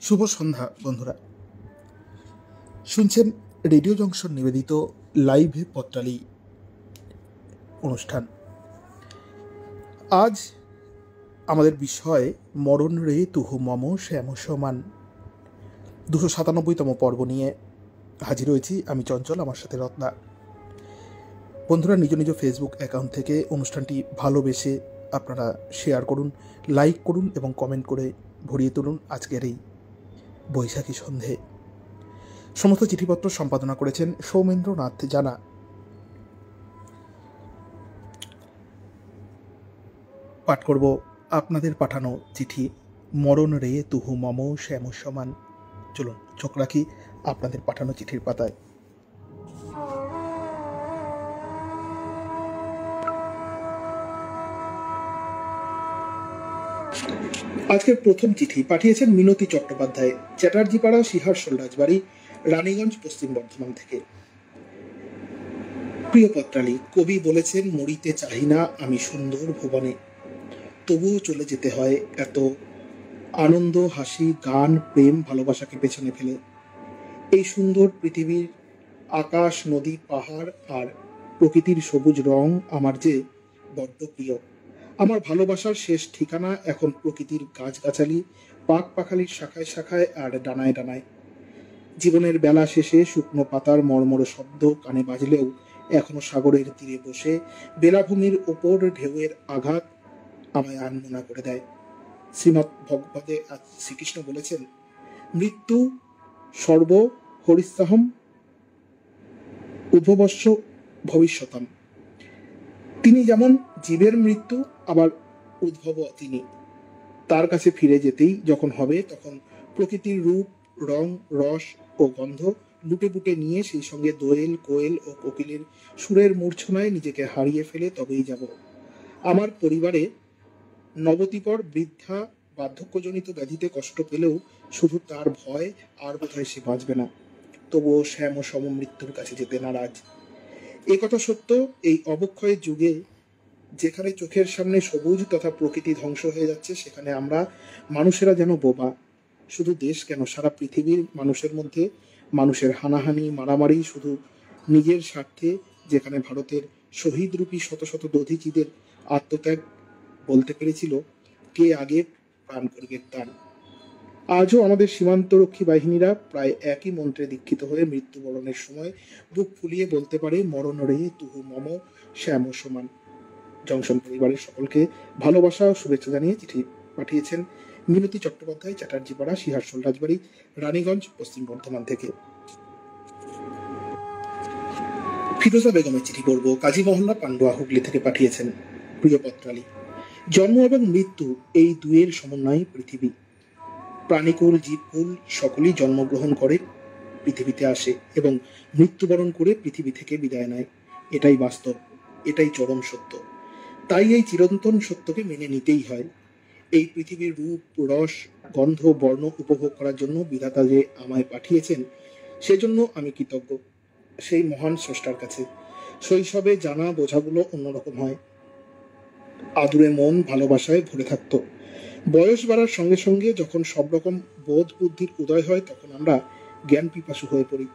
শুভ সন্ধ্যা বন্ধুরা, শুনছেন radio junction নিবেদিত লাইভ পত্রালি অনুষ্ঠান। আজ আমাদের বিষয় মরণ রে তুহু মম শ্যাম সমান 297তম পর্ব নিয়ে হাজির হয়েছি। আমি চঞ্চল, আমার সাথে রত্না। বন্ধুরা, নিজ নিজ ফেসবুক অ্যাকাউন্ট থেকে অনুষ্ঠানটি ভালোবেসে আপনারা শেয়ার করুন, লাইক করুন এবং কমেন্ট করে ভরিয়ে তুলুন আজকের এই বৈশাখী সন্ধে। সমস্ত চিঠিপত্র সম্পাদনা করেছেন সৌমেন্দ্রনাথ জানা। পাঠ করব আপনাদের পাঠানো চিঠি মরণ রে তুহু মম শ্যাম সমান। চলুন চোখ রাখি আপনাদের পাঠানো চিঠির পাতায়। আজকের প্রথম চিঠি পাঠিয়েছেন মিনতি চট্টোপাধ্যায়, চ্যাটার্জিপাড়া, শিহারশোল রাজবাড়ি, রানীগঞ্জ, পশ্চিম বর্ধমান থেকে। প্রিয় পত্রালি, কবি বলেছেন, মরিতে চাহি না আমি সুন্দর ভুবনে, তবুও চলে যেতে হয় এত আনন্দ, হাসি, গান, প্রেম, ভালোবাসাকে পেছনে ফেলে। এই সুন্দর পৃথিবীর আকাশ, নদী, পাহাড় আর প্রকৃতির সবুজ রং আমার যে বড্ড প্রিয়। আমার ভালোবাসার শেষ ঠিকানা এখন প্রকৃতির গাছগাছালি, পাখ পাখালির শাখায় শাখায় আর ডানায় ডানায়। জীবনের বেলা শেষে শুকনো পাতার মর্মর শব্দ কানে বাজলেও এখনো সাগরের তীরে বসে বেলাভূমির ওপর ঢেউয়ের আঘাত আমায় আনমনা করে দেয়। শ্রীমৎ ভগবতে শ্রীকৃষ্ণ বলেছেন, মৃত্যু সর্ব হরিস্তাহম উদ্ভবস্য ভবিষ্যতাম। তিনি যেমন জীবের মৃত্যু, আবার উদ্ভব তিনি। তার কাছে ফিরে যেতেই যখন হবে, তখন প্রকৃতির রূপ, রং, রস ও গন্ধ লুটে পুটে নিয়ে সেই সঙ্গে দোয়েল, কোয়েল ও কোকিলের সুরের মূর্ছনায় নিজেকে হারিয়ে ফেলে তবেই যাব। আমার পরিবারে নবতিপর বৃদ্ধা বার্ধক্যজনিত ব্যাধিতে কষ্ট পেলেও শুধু তার ভয়, আর বোধহয় সে বাঁচবে না। তবুও শ্যাম ও সম মৃত্যুর কাছে যেতে নারাজ। এ কথা সত্য, এই অবক্ষয়ের যুগে যেখানে চোখের সামনে সবুজ তথা প্রকৃতি ধ্বংস হয়ে যাচ্ছে, সেখানে আমরা মানুষেরা যেন বোবা। শুধু দেশ কেন, সারা পৃথিবীর মানুষের মধ্যে মানুষের হানাহানি, মারামারি শুধু নিজের স্বার্থে। যেখানে ভারতের শহীদরূপী শত শত দধিচিদের আত্মত্যাগ বলতে পেরেছিল, কে আগে প্রাণ করবে তার। আজও আমাদের সীমান্তরক্ষী বাহিনীরা প্রায় একই মন্ত্রে দীক্ষিত হয়ে মৃত্যুবরণের সময় বুক ফুলিয়ে বলতে পারে, মরণ রে তুহু মম শ্যাম সমান। জংশন পরিবারের সকলকে ভালোবাসা ও শুভেচ্ছা জানিয়ে চিঠি পাঠিয়েছেন মিনতি চট্টোপাধ্যায়, চ্যাটার্জিপাড়া, শিহারশোল রাজবাড়ি, রানীগঞ্জ, পশ্চিম বর্ধমান থেকে। ফিরোজা বেগমের চিঠি পড়ব, কাজী মহল্লা, পান্ডুয়া, হুগলি থেকে পাঠিয়েছেন। প্রিয় পত্রালী, জন্ম এবং মৃত্যু এই দুয়ের সমন্বয়ে পৃথিবী। প্রাণীকুল, জীবকুল সকলেই জন্মগ্রহণ করে, পৃথিবীতে আসে এবং মৃত্যুবরণ করে পৃথিবী থেকে বিদায় নেয়। এটাই বাস্তব, এটাই চরম সত্য। তাই এই চিরন্তন সত্যকে মেনে নিতেই হয়। এই পৃথিবীর রূপ, রস, গন্ধ, বর্ণ উপভোগ করার জন্য বিধাতা যে আমায় পাঠিয়েছেন, সেজন্য আমি কৃতজ্ঞ সেই মহান স্রষ্টার কাছে। শৈশবে জানা বোঝাগুলো অন্যরকম হয়, আদুরে মন ভালোবাসায় ভরে থাকতো। বয়স বাড়ার সঙ্গে সঙ্গে যখন সব রকম বোধ বুদ্ধির উদয় হয়, তখন আমরা জ্ঞান পিপাসু হয়ে পড়ি,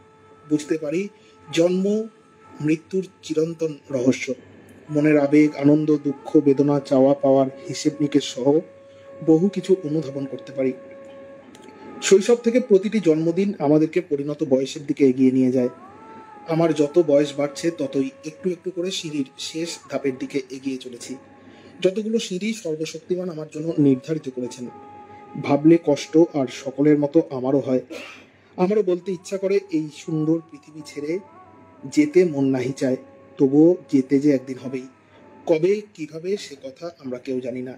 বুঝতে পারি জন্ম মৃত্যুর চিরন্তন রহস্য। মনের আবেগ, আনন্দ, দুঃখ, বেদনা, চাওয়া পাওয়ার হিসেব নিকেশ সহ বহু কিছু অনুধাবন করতে পারি। শৈশব থেকে প্রতিটি জন্মদিন আমাদেরকে পরিণত বয়সের দিকে এগিয়ে নিয়ে যায়। আমার যত বয়স বাড়ছে, ততই একটু একটু করে সিঁড়ির শেষ ধাপের দিকে এগিয়ে চলেছি। যতগুলো সিঁড়ি সর্বশক্তিমান আমার জন্য নির্ধারিত করেছেন। ভাবলে কষ্ট, আর সকলের মতো আমারও হয়। আমারও বলতে ইচ্ছা করে, এই সুন্দর পৃথিবী ছেড়ে যেতে মন নাহি চায়, তবুও যেতে যে একদিন হবেই। কবে, কিভাবে, সে কথা আমরা কেউ জানি না।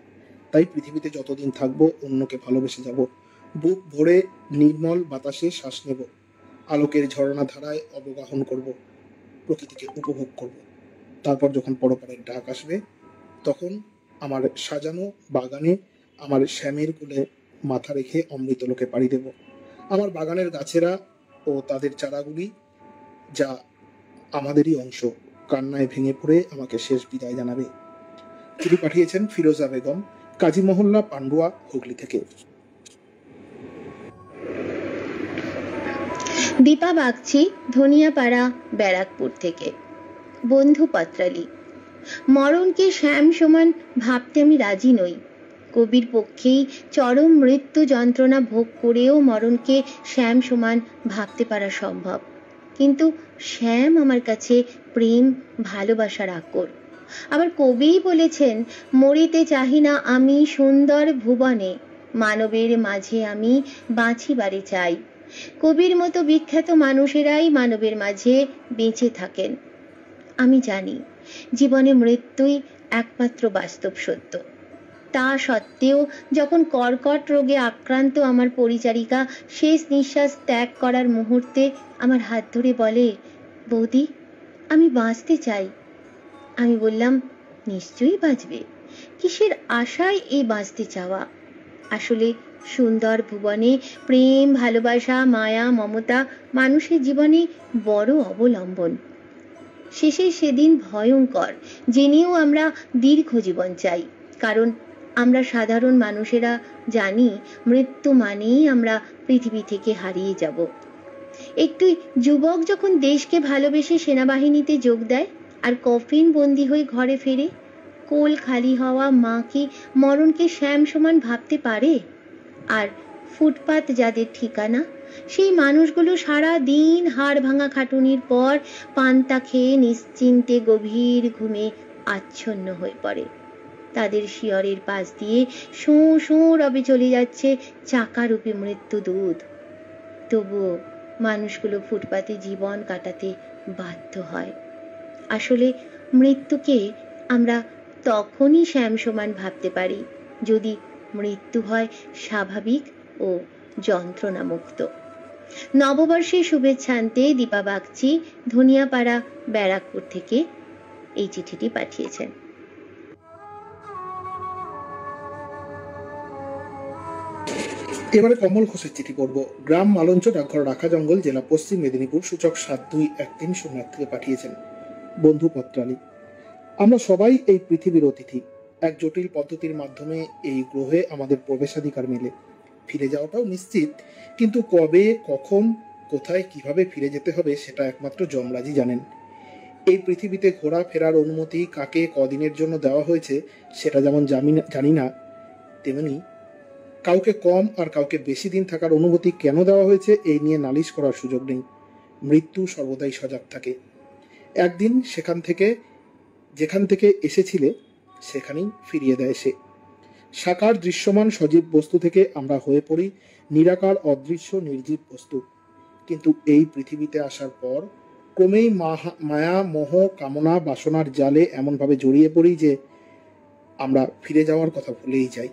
তাই পৃথিবীতে যতদিন থাকবো অন্যকে ভালোবেসে যাব। বুক ভরে নির্মল বাতাসে শ্বাস নেব, আলোকের ঝর্ণা ধারায় অবগাহন করব, প্রকৃতিকে উপভোগ করব। তারপর যখন পরপারের ডাক আসবে, তখন আমার সাজানো বাগানে আমার শ্যামের কোলে মাথা রেখে অমৃতলোকে পাড়ি দেব। আমার বাগানের গাছেরা ও তাদের চারাগুলি যা আমাদেরই অংশ, কান্নায় ভেঙে পড়ে আমাকে শেষ বিদায় জানাবে। চিঠি পাঠিয়েছেন ফিরোজা বেগম, কাজী মহল্লা, পান্ডুয়া, হুগলি থেকে। দীপা বাগচি, ধনিয়াপাড়া, ব্যারাকপুর থেকে। বন্ধু পত্রালি, মরণকে শ্যাম সমান ভাবতে আমি রাজি নই। কবির পক্ষেই চরম মৃত্যু যন্ত্রণা ভোগ করেও মরণকে শ্যাম সমান ভাবতে পারা সম্ভব। কিন্তু শ্যাম আমার কাছে প্রেম, ভালোবাসার আকর। আবার কবিই বলেছেন, মরিতে চাহি না আমি সুন্দর ভুবনে, মানবের মাঝে আমি বাঁচিবারে চাই। কবির মতো বিখ্যাত মানুষেরাই মানবের মাঝে বেঁচে থাকেন। আমি জানি জীবনে মৃত্যুই একমাত্র বাস্তব সত্য। তা সত্ত্বেও যখন কর্কট রোগে আক্রান্ত আমার পরিচারিকা শেষ নিঃশ্বাস ত্যাগ করার মুহূর্তে আমার হাত ধরে বলে, বৌদি আমি বাঁচতে চাই, আমি বললাম, নিশ্চয়ই বাঁচবে। কিসের আশায় এই বাঁচতে চাওয়া? আসলে সুন্দর ভুবনে প্রেম, ভালোবাসা, মায়া, মমতা মানুষের জীবনে বড় অবলম্বন। শেষে সেদিন ভয়ঙ্কর, জেনেও আমরা দীর্ঘ জীবন চাই। কারণ আমরা সাধারণ মানুষেরা জানি মৃত্যু মানেই আমরা পৃথিবী থেকে হারিয়ে যাব। একটি যুবক যখন দেশকে ভালোবেসে সেনাবাহিনীতে যোগ দেয় আর কফিন বন্দি হয়ে ঘরে ফেরে, কোল খালি হওয়া মা কি মরণকে শ্যাম সমান ভাবতে পারে? আর ফুটপাত যাদের ঠিকানা, সেই মানুষগুলো সারা দিন হাড় ভাঙা খাটুনির পর পান্তা খেয়ে নিশ্চিন্তে গভীর ঘুমে আচ্ছন্ন হয়ে পড়ে। তাদের শিয়রের পাশ দিয়ে শোঁ শোঁ রবে চলে যাচ্ছে চাকারূপী মৃত্যু দূত। তবুও মানুষগুলো ফুটপাতে জীবন কাটাতে বাধ্য হয়। আসলে মৃত্যুকে আমরা তখনই শ্যাম সমান ভাবতে পারি যদি মৃত্যু হয় স্বাভাবিক ও যন্ত্রণামুক্ত। নববর্ষের শুভেচ্ছা আনতে দীপা বাগচি, ধনিয়াপাড়া, ব্যারাকপুর থেকে এই চিঠিটি পাঠিয়েছেন। এবারে কমল ঘোষের চিঠি পড়ব। গ্রাম মালঞ্চ, ডাকঘর রাখাজঙ্গল, জেলা পশ্চিম মেদিনীপুর, সূচক 7213 থেকে পাঠিয়েছেন। বন্ধু পত্রালি, আমরা সবাই এই পৃথিবীর অতিথি। এক জটিল পদ্ধতির মাধ্যমে এই গ্রহে আমাদের প্রবেশাধিকার মেলে। ফিরে যাওয়াটাও নিশ্চিত, কিন্তু কবে, কখন, কোথায়, কিভাবে ফিরে যেতে হবে সেটা একমাত্র যমরাজই জানেন। এই পৃথিবীতে ঘোরা ফেরার অনুমতি কাকে কদিনের জন্য দেওয়া হয়েছে সেটা যেমন জানি না, তেমনি কাউকে কম আর কাউকে বেশি দিন থাকার অনুমতি কেন দেওয়া হয়েছে এই নিয়ে নালিশ করার সুযোগ নেই। মৃত্যু সর্বদাই সজাগ থাকে। একদিন যেখান থেকে এসেছিলে সেখানেই ফিরিয়ে দেয় সে। সাকার দৃশ্যমান সজীব বস্তু থেকে আমরা হয়ে পড়ি নিরাকার অদৃশ্য নির্জীব বস্তু। কিন্তু এই পৃথিবীতে আসার পর ক্রমেই মায়া, মোহ, কামনা, বাসনার জালে এমনভাবে জড়িয়ে পড়ি যে আমরা ফিরে যাওয়ার কথা ভুলেই যাই।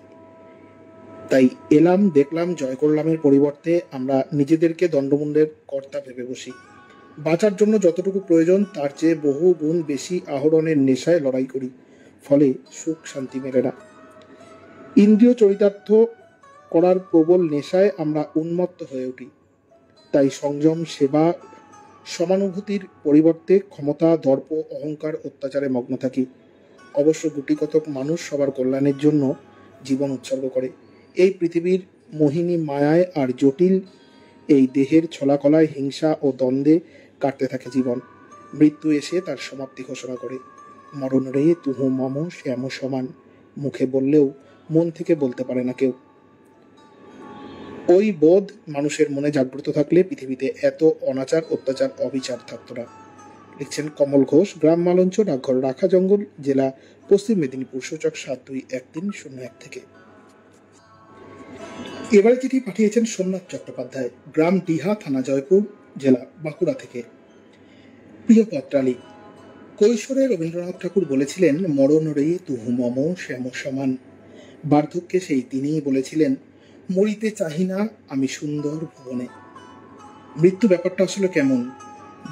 তাই এলাম, দেখলাম, জয় করলামের পরিবর্তে আমরা নিজেদেরকে দণ্ডমুণ্ডের কর্তা ভেবে বসি। বাঁচার জন্য যতটুকু প্রয়োজন তার চেয়ে বহু গুণ বেশি আহরণের নেশায় লড়াই করি, ফলে সুখ শান্তি মেলে না। ইন্দ্রিয় চরিতার্থ করার প্রবল নেশায় আমরা উন্মত্ত হয়ে উঠি। তাই সংযম, সেবা, সমানুভূতির পরিবর্তে ক্ষমতা, দর্প, অহংকার, অত্যাচারে মগ্ন থাকি। অবশ্য গুটিকতক মানুষ সবার কল্যাণের জন্য জীবন উৎসর্গ করে। এই পৃথিবীর মোহিনী মায়ায় আর জটিল এই দেহের ছলাকলায়, হিংসা ও দ্বন্দ্বে কাটতে থাকে জীবন। মৃত্যু এসে তার সমাপ্তি ঘোষণা করে। মরণ রে তুহু মম শ্যাম সমান, মুখে বললেও মন থেকে বলতে পারে না কেউ। ওই বোধ মানুষের মনে জাগ্রত থাকলে পৃথিবীতে এত অনাচার, অত্যাচার, অবিচার থাকত না। লিখছেন কমল ঘোষ, গ্রাম মালঞ্চ, ডাকঘর রাখাজঙ্গল, জেলা পশ্চিম মেদিনীপুর, সূচক 721301 থেকে। এবারে চিঠি পাঠিয়েছেন সোমনাথ চট্টোপাধ্যায়, গ্রাম ডিহা, থানা জয়পুর, জেলা বাঁকুড়া থেকে। প্রিয় পত্রালি, কৈশোরে রবীন্দ্রনাথ ঠাকুর বলেছিলেন, মরণ রে তুহু মম শ্যাম সমান। বার্ধক্যে সেই তিনিই বলেছিলেন, মরিতে চাহি না আমি সুন্দর ভুবনে। মৃত্যু ব্যাপারটা আসলে কেমন,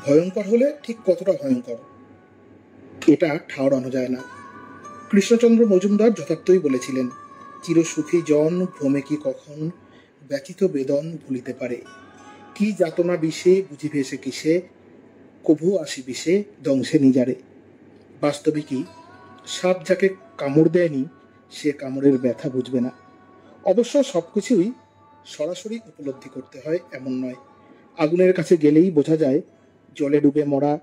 ভয়ঙ্কর হলে ঠিক কতটা ভয়ঙ্কর এটা ঠাওরানো যায় না। কৃষ্ণচন্দ্র মজুমদার যথার্থই বলেছিলেন, চিরসুখী জন ভ্রমে কি কখন ব্যথিত বেদন ভুলিতে পারে। কি যাতনা বিষে বুঝিবে সে কিসে, কভু আসি বিষে দংশে নিজারে। বাস্তবিকই সাপ যাকে কামড় দেয়নি সে কামড়ের ব্যথা বুঝবে না। অবশ্য সবকিছুই সরাসরি উপলব্ধি করতে হয় এমন নয়। আগুনের কাছে গেলেই বোঝা যায় জলে ডুবে মরা,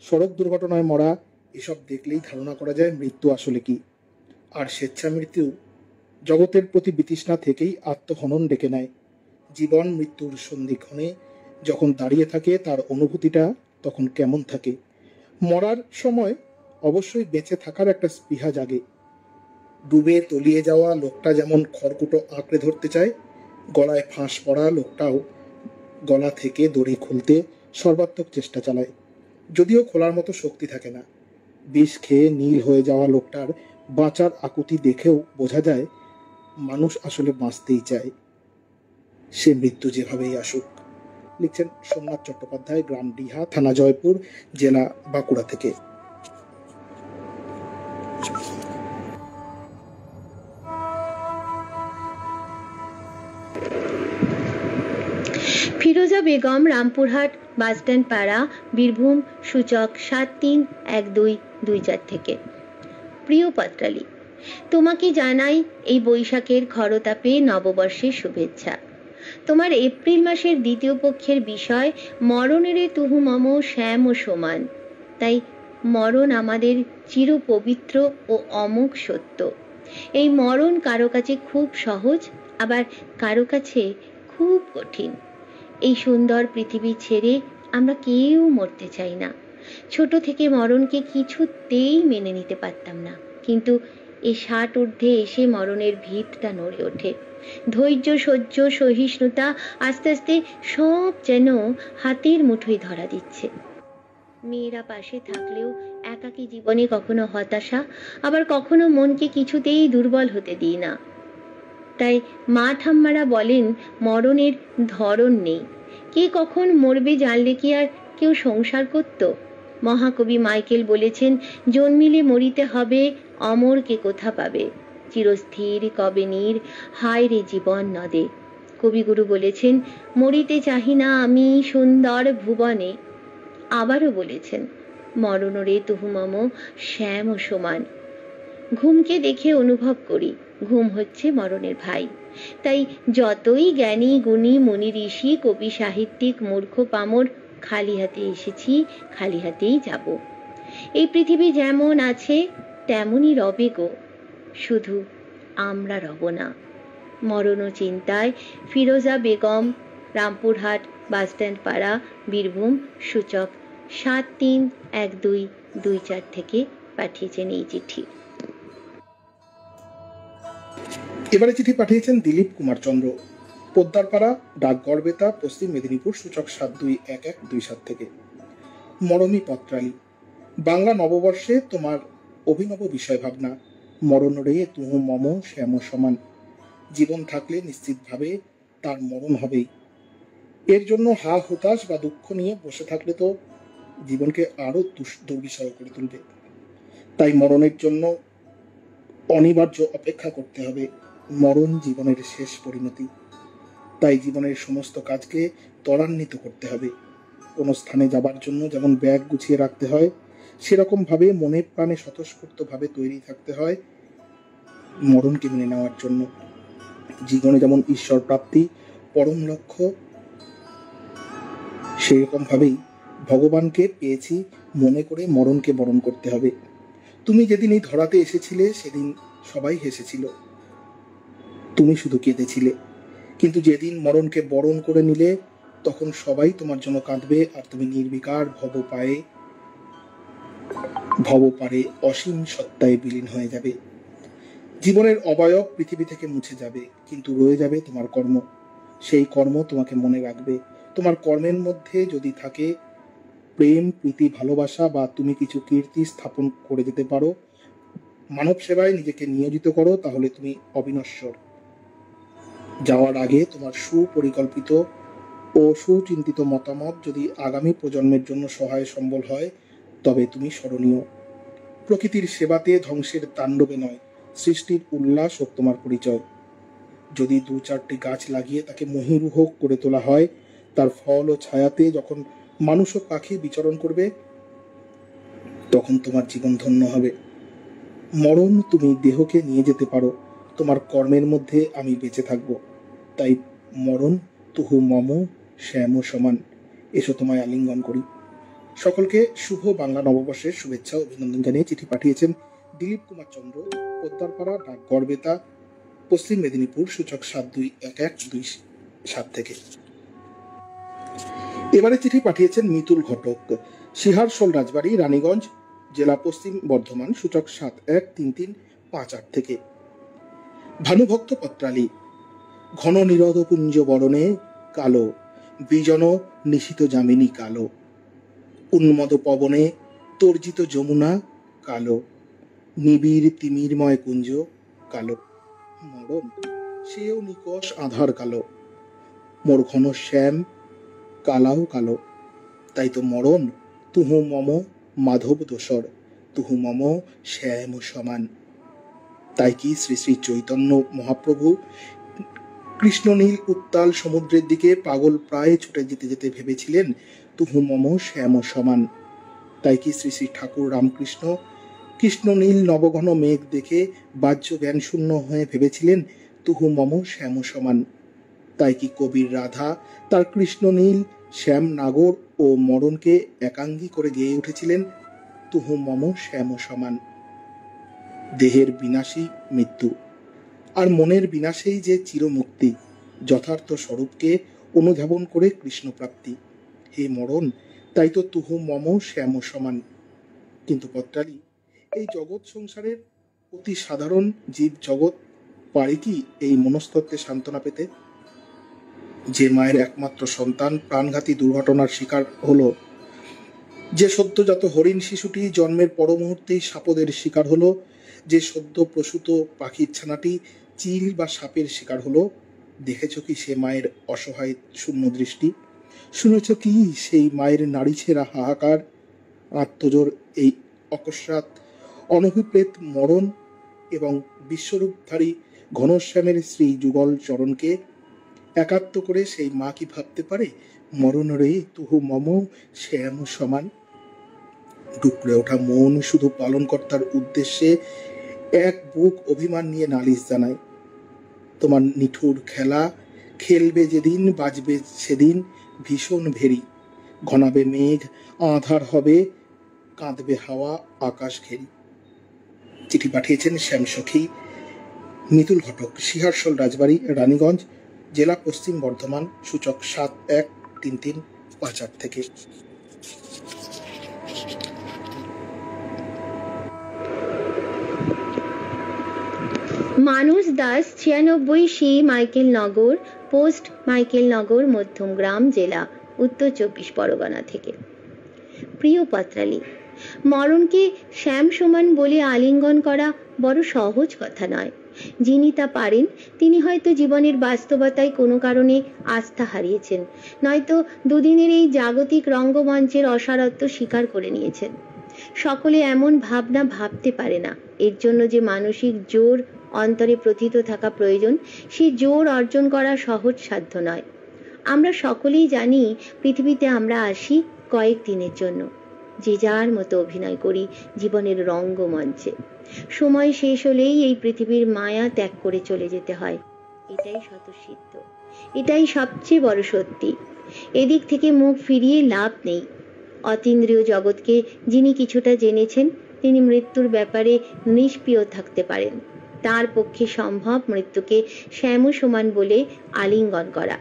সড়ক দুর্ঘটনায় মরা, এসব দেখলেই ধারণা করা যায় মৃত্যু আসলে কি। আর স্বেচ্ছা মৃত্যু জগতের প্রতি বিতৃষ্ণা থেকেই আত্মহনন ডেকে নেয়। জীবন মৃত্যুর সন্ধিক্ষণে যখন দাঁড়িয়ে থাকে তার অনুভূতিটা তখন কেমন থাকে? মরার সময় অবশ্যই বেঁচে থাকার একটা স্পৃহা জাগে। ডুবে তলিয়ে যাওয়া লোকটা যেমন খড়কুটো আঁকড়ে ধরতে চায়, গলায় ফাঁস পড়া লোকটাও গলা থেকে দড়ি খুলতে সর্বাত্মক চেষ্টা চালায়, যদিও খোলার মতো শক্তি থাকে না। বিষ খেয়ে নীল হয়ে যাওয়া লোকটার বাঁচার আকুতি দেখেও বোঝা যায় মানুষ আসলে বাঁচতেই চায়, সে মৃত্যু যেভাবেই আসুক। লিখছেন সোমনাথ চট্টোপাধ্যায়, গ্রাম ডিহা, থানা জয়পুর, জেলা বাঁকুড়া থেকে। ফিরোজা বেগম, রামপুরহাট বাসস্ট্যান্ড পাড়া, বীরভূম, সূচক 731224 থেকে। প্রিয় পত্রালী, তোমাকে জানাই এই বৈশাখের খরতাপে নববর্ষের শুভেচ্ছা। তোমার এপ্রিল মাসের দ্বিতীয় পক্ষের বিষয় মরণের তুহু মম শ্যাম ও সমান। তাই মরণ আমাদের চির পবিত্র ও অমোঘ সত্য। এই মরণ কারো কাছে খুব সহজ, আবার কারো কাছে খুব কঠিন। এই সুন্দর পৃথিবী ছেড়ে আমরা কেউ মরতে চাই না। ছোট থেকে মরণকে কিছুতেই মেনে নিতে পারতাম না, কিন্তু এই 60 ঊর্ধ্বে এসে মরণের ভিতটা নড়ে ওঠে। ধৈর্য, সহ্য, সহিষ্ণুতা আস্তে আস্তে সব যেন হাতের মুঠোয় ধরা দিচ্ছে। মেয়েরা পাশে থাকলেও একাকী জীবনে কখনো হতাশা, আবার কখনো মনকে কিছুতেই দুর্বল হতে দিই না। তাই মা ঠাম্মারা বলেন মরণের ধরন নেই। কে কখন মরবে জানলে কি আর কেউ সংসার করত? মহাকবি মাইকেল বলেছেন, জন্মিলে মরিতে হবে, অমর কে কোথা পাবে, চিরস্থির কবে নীর, হায় রে জীবন নদে। কবিগুরু বলেছেন, মরিতে চাহি না আমি সুন্দর ভুবনে। আবারও বলেছেন, মরণ রে তুহু মম শ্যাম ও সমান। ঘুমকে দেখে অনুভব করি ঘুম হচ্ছে মরণের ভাই। তাই যতই জ্ঞানী গুণী মুনি ঋষি কবি সাহিত্যিক মূর্খ পামর খালি হাতে এসেছি, খালি হাতেই যাব। এই পৃথিবী যেমন আছে তেমনই রবে গো, শুধু আমরা রব না। মরণ চিন্তায় ফিরোজা বেগম, রামপুরহাট বাসস্ট্যান্ড পাড়া, বীরভূম, সূচক 731224 থেকে পাঠিয়েছেন এই চিঠি। এবারে চিঠি পাঠিয়েছেন দিলীপ কুমার চন্দ্র, পোদ্দারপাড়া, ডাক গড়বেতা, পশ্চিম মেদিনীপুর, সূচক 721127 থেকে। মরমী পত্রালী, বাংলা নববর্ষে তোমার অভিনব বিষয় ভাবনা, মরণ রে তুহু মম শ্যাম সমান। জীবন থাকলে নিশ্চিতভাবে তার মরণ হবেই। এর জন্য হা হতাশ বা দুঃখ নিয়ে বসে থাকলে তো জীবনকে আরো দুর্বিষহ করে তুলবে। তাই মরণের জন্য অনিবার্য অপেক্ষা করতে হবে। মরণ জীবনের শেষ পরিণতি। তাই জীবনের সমস্ত কাজকে ত্বরান্বিত করতে হবে। কোনো স্থানে যাবার জন্য যেমন ব্যাগ গুছিয়ে রাখতে হয়, সেরকম ভাবে মনে প্রাণে স্বতঃস্ফূর্ত ভাবে তৈরি থাকতে হয় মরণকে মেনে নেওয়ার জন্য। জীবনে যেমন ঈশ্বর প্রাপ্তি পরম লক্ষ্য, সেরকম ভাবেই ভগবানকে পেয়েছি মনে করে মরণকে বরণ করতে হবে। তুমি যেদিন এই ধরাতে এসেছিলে সেদিন সবাই হেসেছিল, তুমি শুধু কেঁদেছিলে। কিন্তু যেদিন মরণকে বরণ করে নিলে তখন সবাই তোমার জন্য কাঁদবে, আর তুমি নির্বিকার ভবপারে অসীম সত্তায় বিলীন হয়ে যাবে। জীবনের অবয়ব পৃথিবী থেকে মুছে যাবে, কিন্তু রয়ে যাবে তোমার কর্ম। সেই কর্ম তোমাকে মনে রাখবে। তোমার কর্মের মধ্যে যদি থাকে প্রেম, প্রীতি, ভালোবাসা, বা তুমি কিছু কীর্তি স্থাপন করে যেতে পারো, মানব সেবায় নিজেকে নিয়োজিত করো, তাহলে তুমি অবিনশ্বর। যাওয়ার আগে তোমার সুপরিকল্পিত ও সুচিন্তিত মতামত যদি আগামী প্রজন্মের জন্য সহায় সম্বল হয়, তবে তুমি স্মরণীয়। প্রকৃতির সেবাতে, ধ্বংসের তাণ্ডবে নয়, সৃষ্টির উল্লাস ও তোমার পরিচয়। যদি 2-4টি গাছ লাগিয়ে তাকে মহীরুহ করে তোলা হয়, তার ফল ও ছায়াতে যখন মানুষ ও পাখি বিচরণ করবে, তখন তোমার জীবন ধন্য হবে। মরণ তুমি দেহকে নিয়ে যেতে পারো, তোমার কর্মের মধ্যে আমি বেঁচে থাকব। তাই মরণ তুহু মম শ্যাম সমান। এসো তোমায় আলিঙ্গন করি। সকলকে শুভ বাংলা নববর্ষের শুভেচ্ছা ও অভিনন্দন জানিয়ে চিঠি পাঠিয়েছেন দিলীপ কুমার চন্দ্র, পোদ্দারপাড়া, ডাক গড়বেতা, পশ্চিম মেদিনীপুর, সূচক 721127 থেকে। এবারে চিঠি পাঠিয়েছেন মিতুল ঘটক, সিহারশোল রাজবাড়ি, রানীগঞ্জ জেলা, পশ্চিম বর্ধমান, সূচক 713358 থেকে। ভানুভক্ত পত্রালী, ঘন নিরোধ পুঞ্জ বরণে কালো, বিজন নিশিত যামিনী কালো, উন্মদ পবনে তর্জিত যমুনা কালো, নিবিড় তিমিরময় কুঞ্জ কালো, মরণ সেও নিকষ আধার কালো, মোর ঘন শ্যাম কালাও কালো, তাই তো মরণ তুহু মম মাধব দোসর, তুহু মম শ্যাম সমান। তাই কি শ্রী শ্রী চৈতন্য মহাপ্রভু কৃষ্ণনীল উত্তাল সমুদ্রের দিকে পাগল প্রায় ছুটে যেতে যেতে ভেবেছিলেন তুহু মম শ্যাম সমান। তাই কি শ্রী শ্রী ঠাকুর রামকৃষ্ণ কৃষ্ণনীল নবঘন মেঘ দেখে বাহ্য জ্ঞান শূন্য হয়ে ভেবেছিলেন তুহু মম শ্যাম সমান। তাই কি কবির রাধা তার কৃষ্ণনীল শ্যাম নাগর ও মরণকে একাঙ্গী করে গেয়ে উঠেছিলেন তুহু মম শ্যাম সমান। দেহের বিনাশী মৃত্যু, আর মনের বিনাশেই যে চিরমুক্তি, যথার্থ স্বরূপকে অনুধাবন করে কৃষ্ণ প্রাপ্তি। হে মরণ, তাই তো তুহু মম শ্যাম সমান। কিন্তু পত্রালী, এই জগৎ সংসারের অতি সাধারণ জীব জগৎ পারে কি এই মনস্তত্ত্বে সান্ত্বনা পেতে? যে মায়ের একমাত্র সন্তান প্রাণঘাতী দুর্ঘটনার শিকার হলো, যে সদ্যজাত হরিণ শিশুটি জন্মের পর মুহূর্তেই সাপদের শিকার হলো, যে সদ্য প্রসূত পাখির ছানাটি চিল বা সাপের শিকার হলো, দেখেছ কি সে মায়ের অসহায় শূন্য দৃষ্টি? শুনেছ কি সেই মায়ের নাড়ি ছেঁড়া হাহাকার? আত্মজোর এই অকস্মাৎ অনভিপ্রেত মরণ এবং বিশ্বরূপধারী ঘনশ্যামের শ্রী যুগল চরণকে একাত্ম করে সেই মা কি ভাবতে পারে মরণ রে তুহু মম শ্যাম সমান? ডুকরে ওঠা মন শুধু পালনকর্তার উদ্দেশ্যে এক বুক অভিমান নিয়ে নালিশ জানায়। তোমার নিঠুর খেলা খেলবে যেদিন, বাজবে সেদিন ভীষণ ভেরি, ঘনাবে মেঘ, আঁধার হবে, কাঁদবে হাওয়া আকাশ ঘেরি। চিঠি পাঠিয়েছেন শ্যামসখী মিতুল ঘটক, সিহারশোল রাজবাড়ি, রানীগঞ্জ জেলা, পশ্চিম বর্ধমান, সূচক 713358 থেকে। মানুষ দাস 96, সি মাইকেল নগর, পোস্ট মাইকেল নগর, মধ্যমগ্রাম জেলা, উত্তর 24 পরগনা থেকে। প্রিয় পত্রালী, মরণকে শ্যাম সমান বলে আলিঙ্গন করা বড় সহজ কথা নয়। যিনি তা পারেন তিনি হয়তো জীবনের বাস্তবতায় কোনো কারণে আস্থা হারিয়েছেন, নয়তো দুদিনের এই জাগতিক রঙ্গমঞ্চের অসারত্ব স্বীকার করে নিয়েছেন। সকলে এমন ভাবনা ভাবতে পারে না। এর জন্য যে মানসিক জোর অন্তরে প্রথিত থাকা প্রয়োজন, সেই জোর অর্জন করা সহজ সাধ্য নয়। আমরা সকলেই জানি পৃথিবীতে আমরা আসি কয়েক দিনের জন্য, যে যার মতো অভিনয় করি জীবনের রঙ্গমঞ্চে। সময় শেষ হলেই এই পৃথিবীর মায়া ত্যাগ করে চলে যেতে হয়। এটাই স্বতঃসিদ্ধ, এটাই সবচেয়ে বড় সত্যি। এদিক থেকে মুখ ফিরিয়ে লাভ নেই। অতীন্দ্রিয় জগৎকে যিনি কিছুটা জেনেছেন, তিনি মৃত্যুর ব্যাপারে নিষ্প্রিয় থাকতে পারেন। তার পক্ষে সম্ভব মৃত্যুকে শ্যাম সমান বলে আলিঙ্গন করা।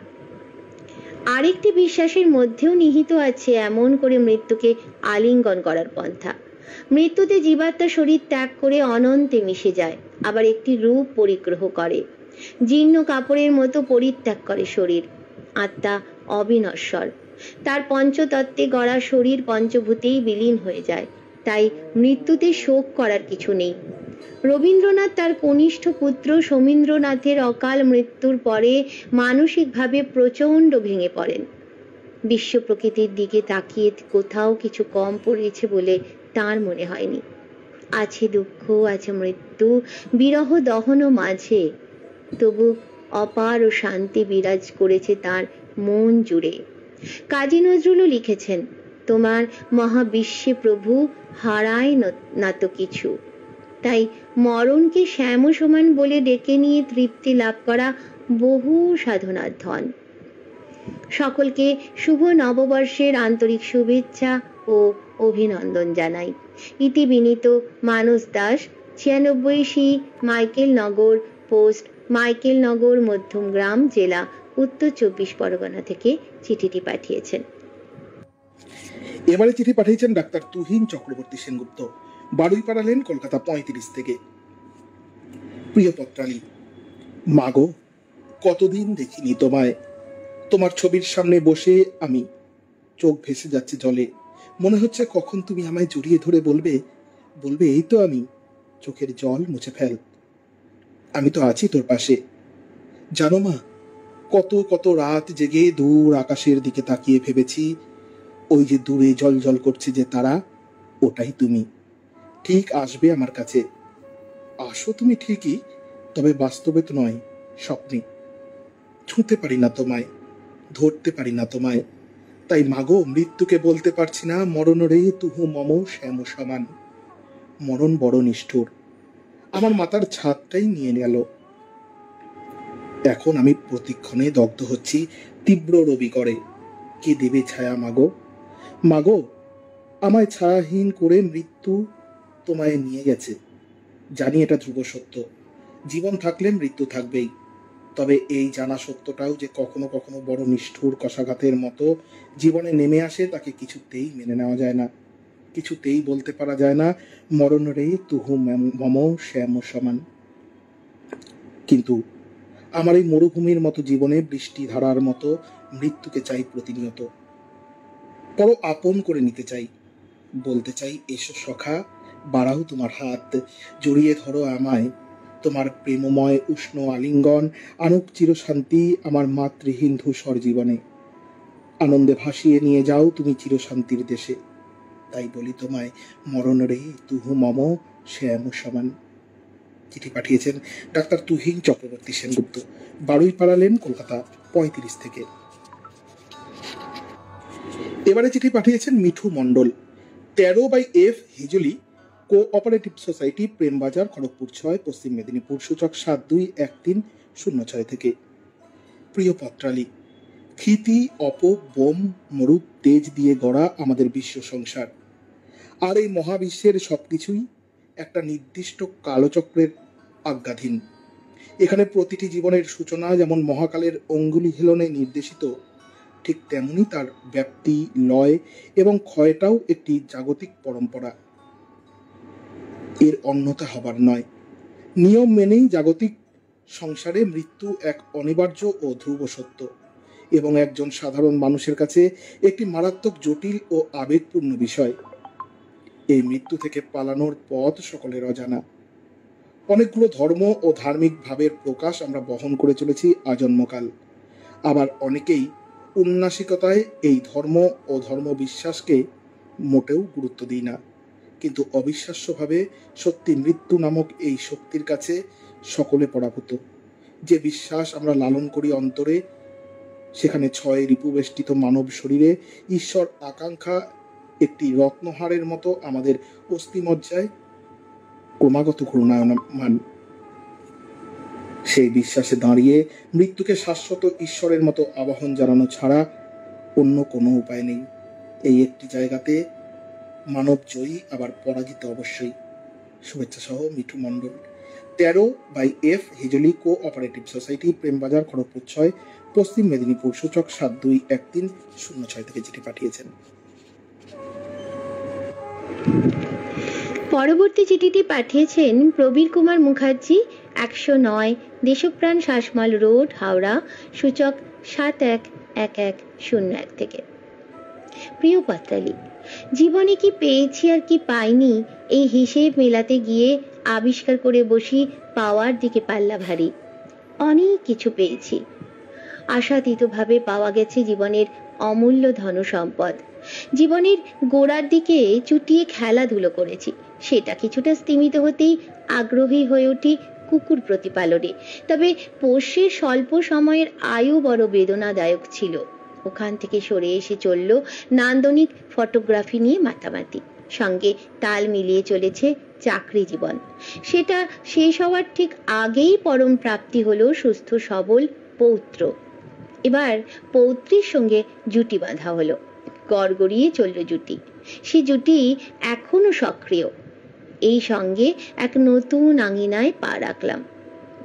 আরেকটি বিশ্বাসের মধ্যেও নিহিত আছে এমন করে মৃত্যুকে আলিঙ্গন করার পন্থা। মৃত্যুতে জীবাত্মা শরীর ত্যাগ করে অনন্তে মিশে যায়, আবার একটি রূপ পরিগ্রহ করে। জীর্ণ কাপড়ের মতো পরিত্যাগ করে শরীর। আত্মা অবিনশ্বর, তার পঞ্চতত্ত্বে গড়া শরীর পঞ্চভূতেই বিলীন হয়ে যায়। তাই মৃত্যুতে শোক করার কিছু নেই। রবীন্দ্রনাথ তার কনিষ্ঠ পুত্র সমীন্দ্রনাথের অকাল মৃত্যুর পরে মানসিকভাবে প্রচণ্ড ভেঙে পড়েন। বিশ্ব প্রকৃতির দিকে তাকিয়ে কোথাও কিছু কম পড়েছে বলে তার মনে হয়নি। আছে দুঃখ, আছে মৃত্যু, বিরহ দহন মাঝে, তবু অপার ও শান্তি বিরাজ করেছে তার মন জুড়ে। কাজী নজরুলও লিখেছেন, তোমার মহাবিশ্বে প্রভু হারায় না তো কিছু। তাই মরণকে শ্যাম সমান বলে ডেকে নিয়ে তৃপ্তি লাভ করা বহু সাধনার ধন। সকলকে শুভ নববর্ষের আন্তরিক শুভেচ্ছা ও অভিনন্দন জানাই। ইতি বিনীত মানস দাস, 96 মাইকেল নগর পোস্ট, মাইকেল নগর, মধ্যমগ্রাম জেলা, উত্তর 24 পরগনা থেকে চিঠিটি পাঠিয়েছেন। এবারে চিঠি পাঠিয়েছেন ডাক্তার তুহিন চক্রবর্তী সেনগুপ্ত, বারুইপাড়া লেন, কলকাতা 35 থেকে। প্রিয় পত্রালী, মাগো, কতদিন দেখিনি তোমায়। তোমার ছবির সামনে বসে আমি, চোখ ভেসে যাচ্ছে জলে। মনে হচ্ছে কখন তুমি আমায় জড়িয়ে ধরে বলবে, এই তো আমি, চোখের জল মুছে ফেল, আমি তো আছি তোর পাশে। জানো মা, কত কত রাত জেগে দূর আকাশের দিকে তাকিয়ে ভেবেছি, ওই যে দূরে জল জল করছে যে তারা, ওটাই তুমি। ঠিক আসবে আমার কাছে। আসো তুমি ঠিকই, তবে বাস্তবে তো নয়, স্বপ্নে। ছুঁতে পারি না তোমায়, ধরতে পারি না তোমায়। তাই মাগো, মৃত্যুকে বলতে পারছি না, মরণ রে তুহু মম শ্যাম সমান। মরণ বড় নিষ্ঠুর, আমার মাথার ছাদটাই নিয়ে গেল। এখন আমি প্রতিক্ষণে দগ্ধ হচ্ছি তীব্র রবি করে। কে দেবে ছায়া মাগো? মাগো, আমায় ছায়াহীন করে মৃত্যু তোমায় নিয়ে গেছে। জানি এটা ধ্রুব সত্য, জীবন থাকলে মৃত্যু থাকবেই। তবে এই জানা সত্যটাও যে কখনো কখনো বড় নিষ্ঠুর কষাঘাতের মতো জীবনে নেমে আসে, তাকে কিছুতেই মেনে নেওয়া যায় না। কিছুতেই বলতে পারা যায় না মরণ রে তুহু মম শ্যাম সমান। কিন্তু আমার এই মরুভূমির মতো জীবনে বৃষ্টি ধারার মতো মৃত্যুকে চাই প্রতিনিয়ত। বড় আপন করে নিতে চাই, বলতে চাই, এসো সখা, বাড়াও তোমার হাত, জড়িয়ে ধরো আমায়। তোমার প্রেমময় উষ্ণ আলিঙ্গন আনুক চিরশান্তি আমার মাতৃহীন ধূসর জীবনে। আনন্দে ভাসিয়ে নিয়ে যাও তুমি চিরশান্তির দেশে। তাই বলি তোমায়, মরণ রে তুহু মম শ্যাম সমান। চিঠি পাঠিয়েছেন ডাক্তার তুহিন চক্রবর্তী সেনগুপ্ত, বারুইপাড়া লেন, কলকাতা 35 থেকে। এবারে চিঠি পাঠিয়েছেন মিঠু মণ্ডল, 13/F Hijli cooperative society, Prembazar, Kharagpur 6, পশ্চিম মেদিনীপুর, সূচক 721306 থেকে। প্রিয় পত্রালী, ক্ষিতি অপ বোম মরুদ তেজ দিয়ে গড়া আমাদের বিশ্ব সংসার, আর এই মহাবিশ্বের সবকিছুই একটা নির্দিষ্ট কালচক্রের আজ্ঞাধীন। এখানে প্রতিটি জীবনের সূচনা যেমন মহাকালের অঙ্গুলি হেলনে নির্দেশিত, ঠিক তেমনি তার ব্যাপ্তি, লয় এবং ক্ষয়টাও একটি জাগতিক পরম্পরা। এর অন্যথা হবার নয়। নিয়ম মেনেই জাগতিক সংসারে মৃত্যু এক অনিবার্য ও ধ্রুব সত্য, এবং একজন সাধারণ মানুষের কাছে একটি মারাত্মক জটিল ও আবেগপূর্ণ বিষয়। এই মৃত্যু থেকে পালানোর পথ সকলের অজানা। অনেকগুলো ধর্ম ও ধার্মিক ভাবের প্রকাশ আমরা বহন করে চলেছি আজন্মকাল। আবার অনেকেই উন্নাসিকতায় এই ধর্ম ও ধর্ম বিশ্বাসকে মোটেও গুরুত্ব দিই না, কিন্তু অবিশ্বাস্যভাবে সত্যি মৃত্যু নামক এই শক্তির কাছে সকলে পরাভূত। যে বিশ্বাস আমরা লালন করি অন্তরে, সেখানে 6 রিপুবেষ্টিত মানব শরীরে ঈশ্বর আকাঙ্ক্ষা একটি রত্নহারের মতো আমাদের অস্থিমজ্জায় ক্রমাগত ঘূর্ণায়মান। সেই বিশ্বাসে দাঁড়িয়ে মৃত্যুকে শাশ্বত ঈশ্বরের মতো আবাহন জানানো ছাড়া অন্য কোনো উপায় নেই। এই একটি জায়গাতে মানব জয়ী, আবার পরাজিত অবশ্যই। শুভেচ্ছা সহ মিঠু মণ্ডল, 13/F Hijli cooperative society, Prembazar, Kharagpur 6, পশ্চিম মেদিনীপুর, সূচক 721306 থেকে চিঠি পাঠিয়েছেন। পরবর্তী চিঠিটি পাঠিয়েছেন প্রবীর কুমার মুখার্জি, 109 দেশপ্রাণ শাসমল রোড, হাওড়া, সূচক 711101 থেকে। প্রিয় পত্রালী, জীবনে কি পেয়েছি আর কি পাইনি, এই হিসেব মেলাতে গিয়ে আবিষ্কার করে বসি পাওয়ার দিকে পাল্লা ভারী। অনেক কিছু পেয়েছি, আশাতীতভাবে পাওয়া গেছে জীবনের অমূল্য ধন সম্পদ। জীবনের গোড়ার দিকে চুটিয়ে খেলাধুলো করেছি, সেটা কিছুটা স্তিমিত হতেই আগ্রহী হয়ে উঠি কুকুর প্রতিপালনে। তবে পোষ্যের স্বল্প সময়ের আয়ু বড় বেদনাদায়ক ছিল। ওখান থেকে সরে এসে চলল নান্দনিক ফটোগ্রাফি নিয়ে মাতামাতি, সঙ্গে তাল মিলিয়ে চলেছে চাকরি জীবন। সেটা শেষ হওয়ার ঠিক আগেই পরম প্রাপ্তি হলো সুস্থ সবল পৌত্র। এবার পৌত্রীর সঙ্গে জুটি বাঁধা হলো। গড়গড়িয়ে চলল জুটি। সে জুটি এখনো সক্রিয়। এই সঙ্গে এক নতুন আঙিনায় পা রাখলাম,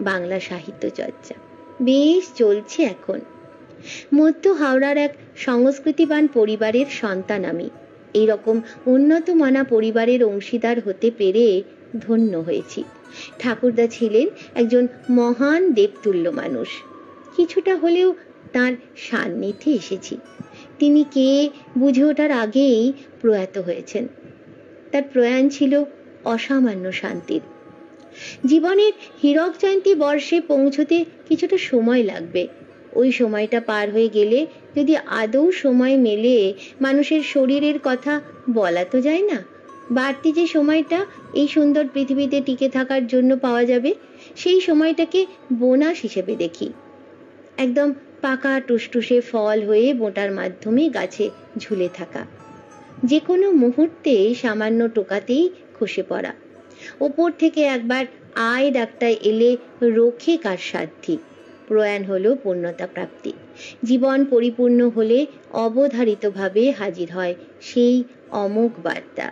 বাংলা সাহিত্য চর্চা। বেশ চলছে এখন। মধ্য হাওড়ার এক সংস্কৃতিবান পরিবারের সন্তান আমি। এইরকম উন্নত মানা পরিবারের অংশীদার হতে পেরে ধন্য হয়েছি। ঠাকুরদা ছিলেন একজন মহান দেবতুল্য মানুষ। কিছুটা হলেও তার সান্নিধ্যে এসেছি। তিনি কে বুঝে ওঠার আগেই প্রয়াত হয়েছেন। তার প্রয়াণ ছিল অসামান্য শান্তির। জীবনের হীরক জয়ন্তী বর্ষে পৌঁছতে কিছুটা সময় লাগবে। ওই সময়টা পার হয়ে গেলে যদি আদৌ সময় মেলে, মানুষের শরীরের কথা বলা তো যায় না, বাড়তি যে সময়টা এই সুন্দর পৃথিবীতে টিকে থাকার জন্য পাওয়া যাবে, সেই সময়টাকে বোনাস হিসেবে দেখি। একদম পাকা টুসটুসে ফল হয়ে বোঁটার মাধ্যমে গাছে ঝুলে থাকা, যে কোনো মুহূর্তে সামান্য টোকাতেই খসে পড়া। ওপর থেকে একবার আয় ডাক্তার এলে রক্ষে কার সাধ্যি। প্রয়াণ হলো পূর্ণতা প্রাপ্তি। জীবন পরিপূর্ণ হলে অবধারিতভাবে হাজির হয় সেই অমোঘ বার্তা।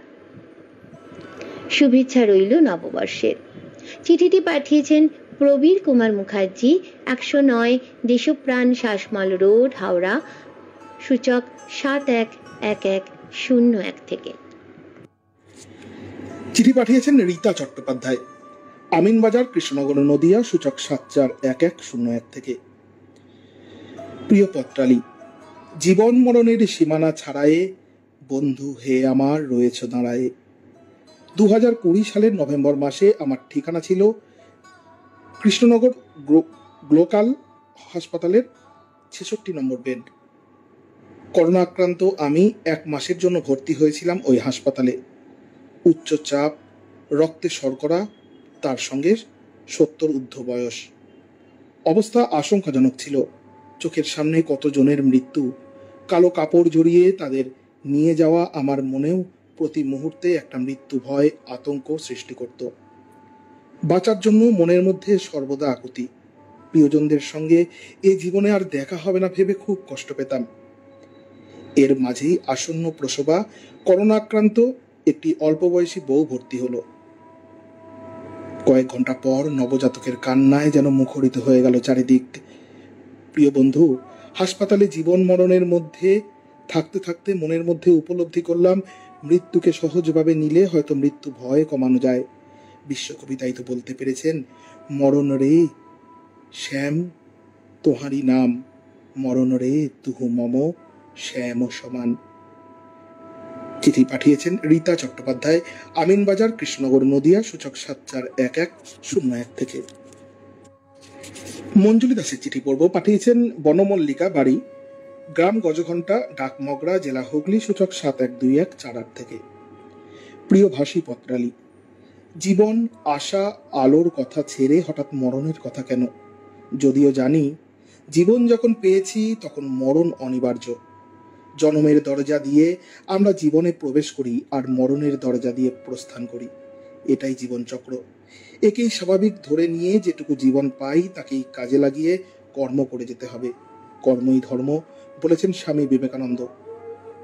শুভেচ্ছা রইল নববর্ষের। চিঠিটি পাঠিয়েছেন প্রবীর কুমার মুখার্জি, 109 দেশপ্রাণ শাসমল রোড, হাওড়া, সূচক 711101 থেকে। চিঠি পাঠিয়েছেন রীতা চট্টোপাধ্যায়, আমিনবাজার, কৃষ্ণনগর, নদিয়া, সূচক 741101 থেকে। প্রিয় পত্রালী, জীবন মরণের সীমানা ছাড়ায়ে বন্ধু হে আমার রয়েছ দাঁড়ায়ে। 2020 সালের নভেম্বর মাসে আমার ঠিকানা ছিল কৃষ্ণনগর গ্লোকাল হাসপাতালের 66 নম্বর বেড। করোনা আক্রান্ত আমি 1 মাসের জন্য ভর্তি হয়েছিলাম ওই হাসপাতালে। উচ্চ চাপ, রক্তে শর্করা, তার সঙ্গে 70 ঊর্ধ্ব বয়স। অবস্থা আশঙ্কাজনক ছিল। চোখের সামনে কতজনের মৃত্যু। কালো কাপড় জড়িয়ে তাদের নিয়ে যাওয়া আমার মনেও প্রতি মুহূর্তে একটা মৃত্যু ভয়, আতঙ্ক সৃষ্টি করত। বাঁচার জন্য মনের মধ্যে সর্বদা আকুতি। প্রিয়জনদের সঙ্গে এ জীবনে আর দেখা হবে না ভেবে খুব কষ্ট পেতাম। এর মাঝেই আসন্ন প্রসবা করোনা আক্রান্ত একটি অল্প বয়সী বউ ভর্তি হলো। কয়েক ঘন্টা পর নবজাতকের কান্নায় যেন মুখরিত হয়ে গেল চারিদিক। প্রিয় বন্ধু, হাসপাতালে জীবন মরণের মধ্যে থাকতে থাকতে মনের মধ্যে উপলব্ধি করলাম, মৃত্যুকে সহজভাবে নিলে হয়তো মৃত্যু ভয় কমানো যায়। বিশ্বকবি তাই তো বলতে পেরেছেন, মরণ রে শ্যাম তোহারি নাম, মরণ রে তুহু মম শ্যাম সমান। চিঠি পাঠিয়েছেন রীতা চট্টোপাধ্যায়, আমিনবাজার, কৃষ্ণনগর, নদিয়া, সূচক 741101 থেকে। মঞ্জুলি দাসের চিঠি পড়ব। পাঠিয়েছেন বনমল্লিকা, বাড়ি গ্রাম গজঘণ্টা, ডাকমগরা, জেলা হুগলি, সূচক 712148 থেকে। প্রিয় ভাষী পত্রালী, জীবন, আশা, আলোর কথা ছেড়ে হঠাৎ মরণের কথা কেন? যদিও জানি জীবন যখন পেয়েছি তখন মরণ অনিবার্য। জন্মের দরজা দিয়ে আমরা জীবনে প্রবেশ করি আর মরণের দরজা দিয়ে প্রস্থান করি। এটাই জীবন চক্র। একেই স্বাভাবিক ধরে নিয়ে যেটুকু জীবন পাই তাকেই কাজে লাগিয়ে কর্ম করে যেতে হবে। কর্মই ধর্ম বলেছেন স্বামী বিবেকানন্দ।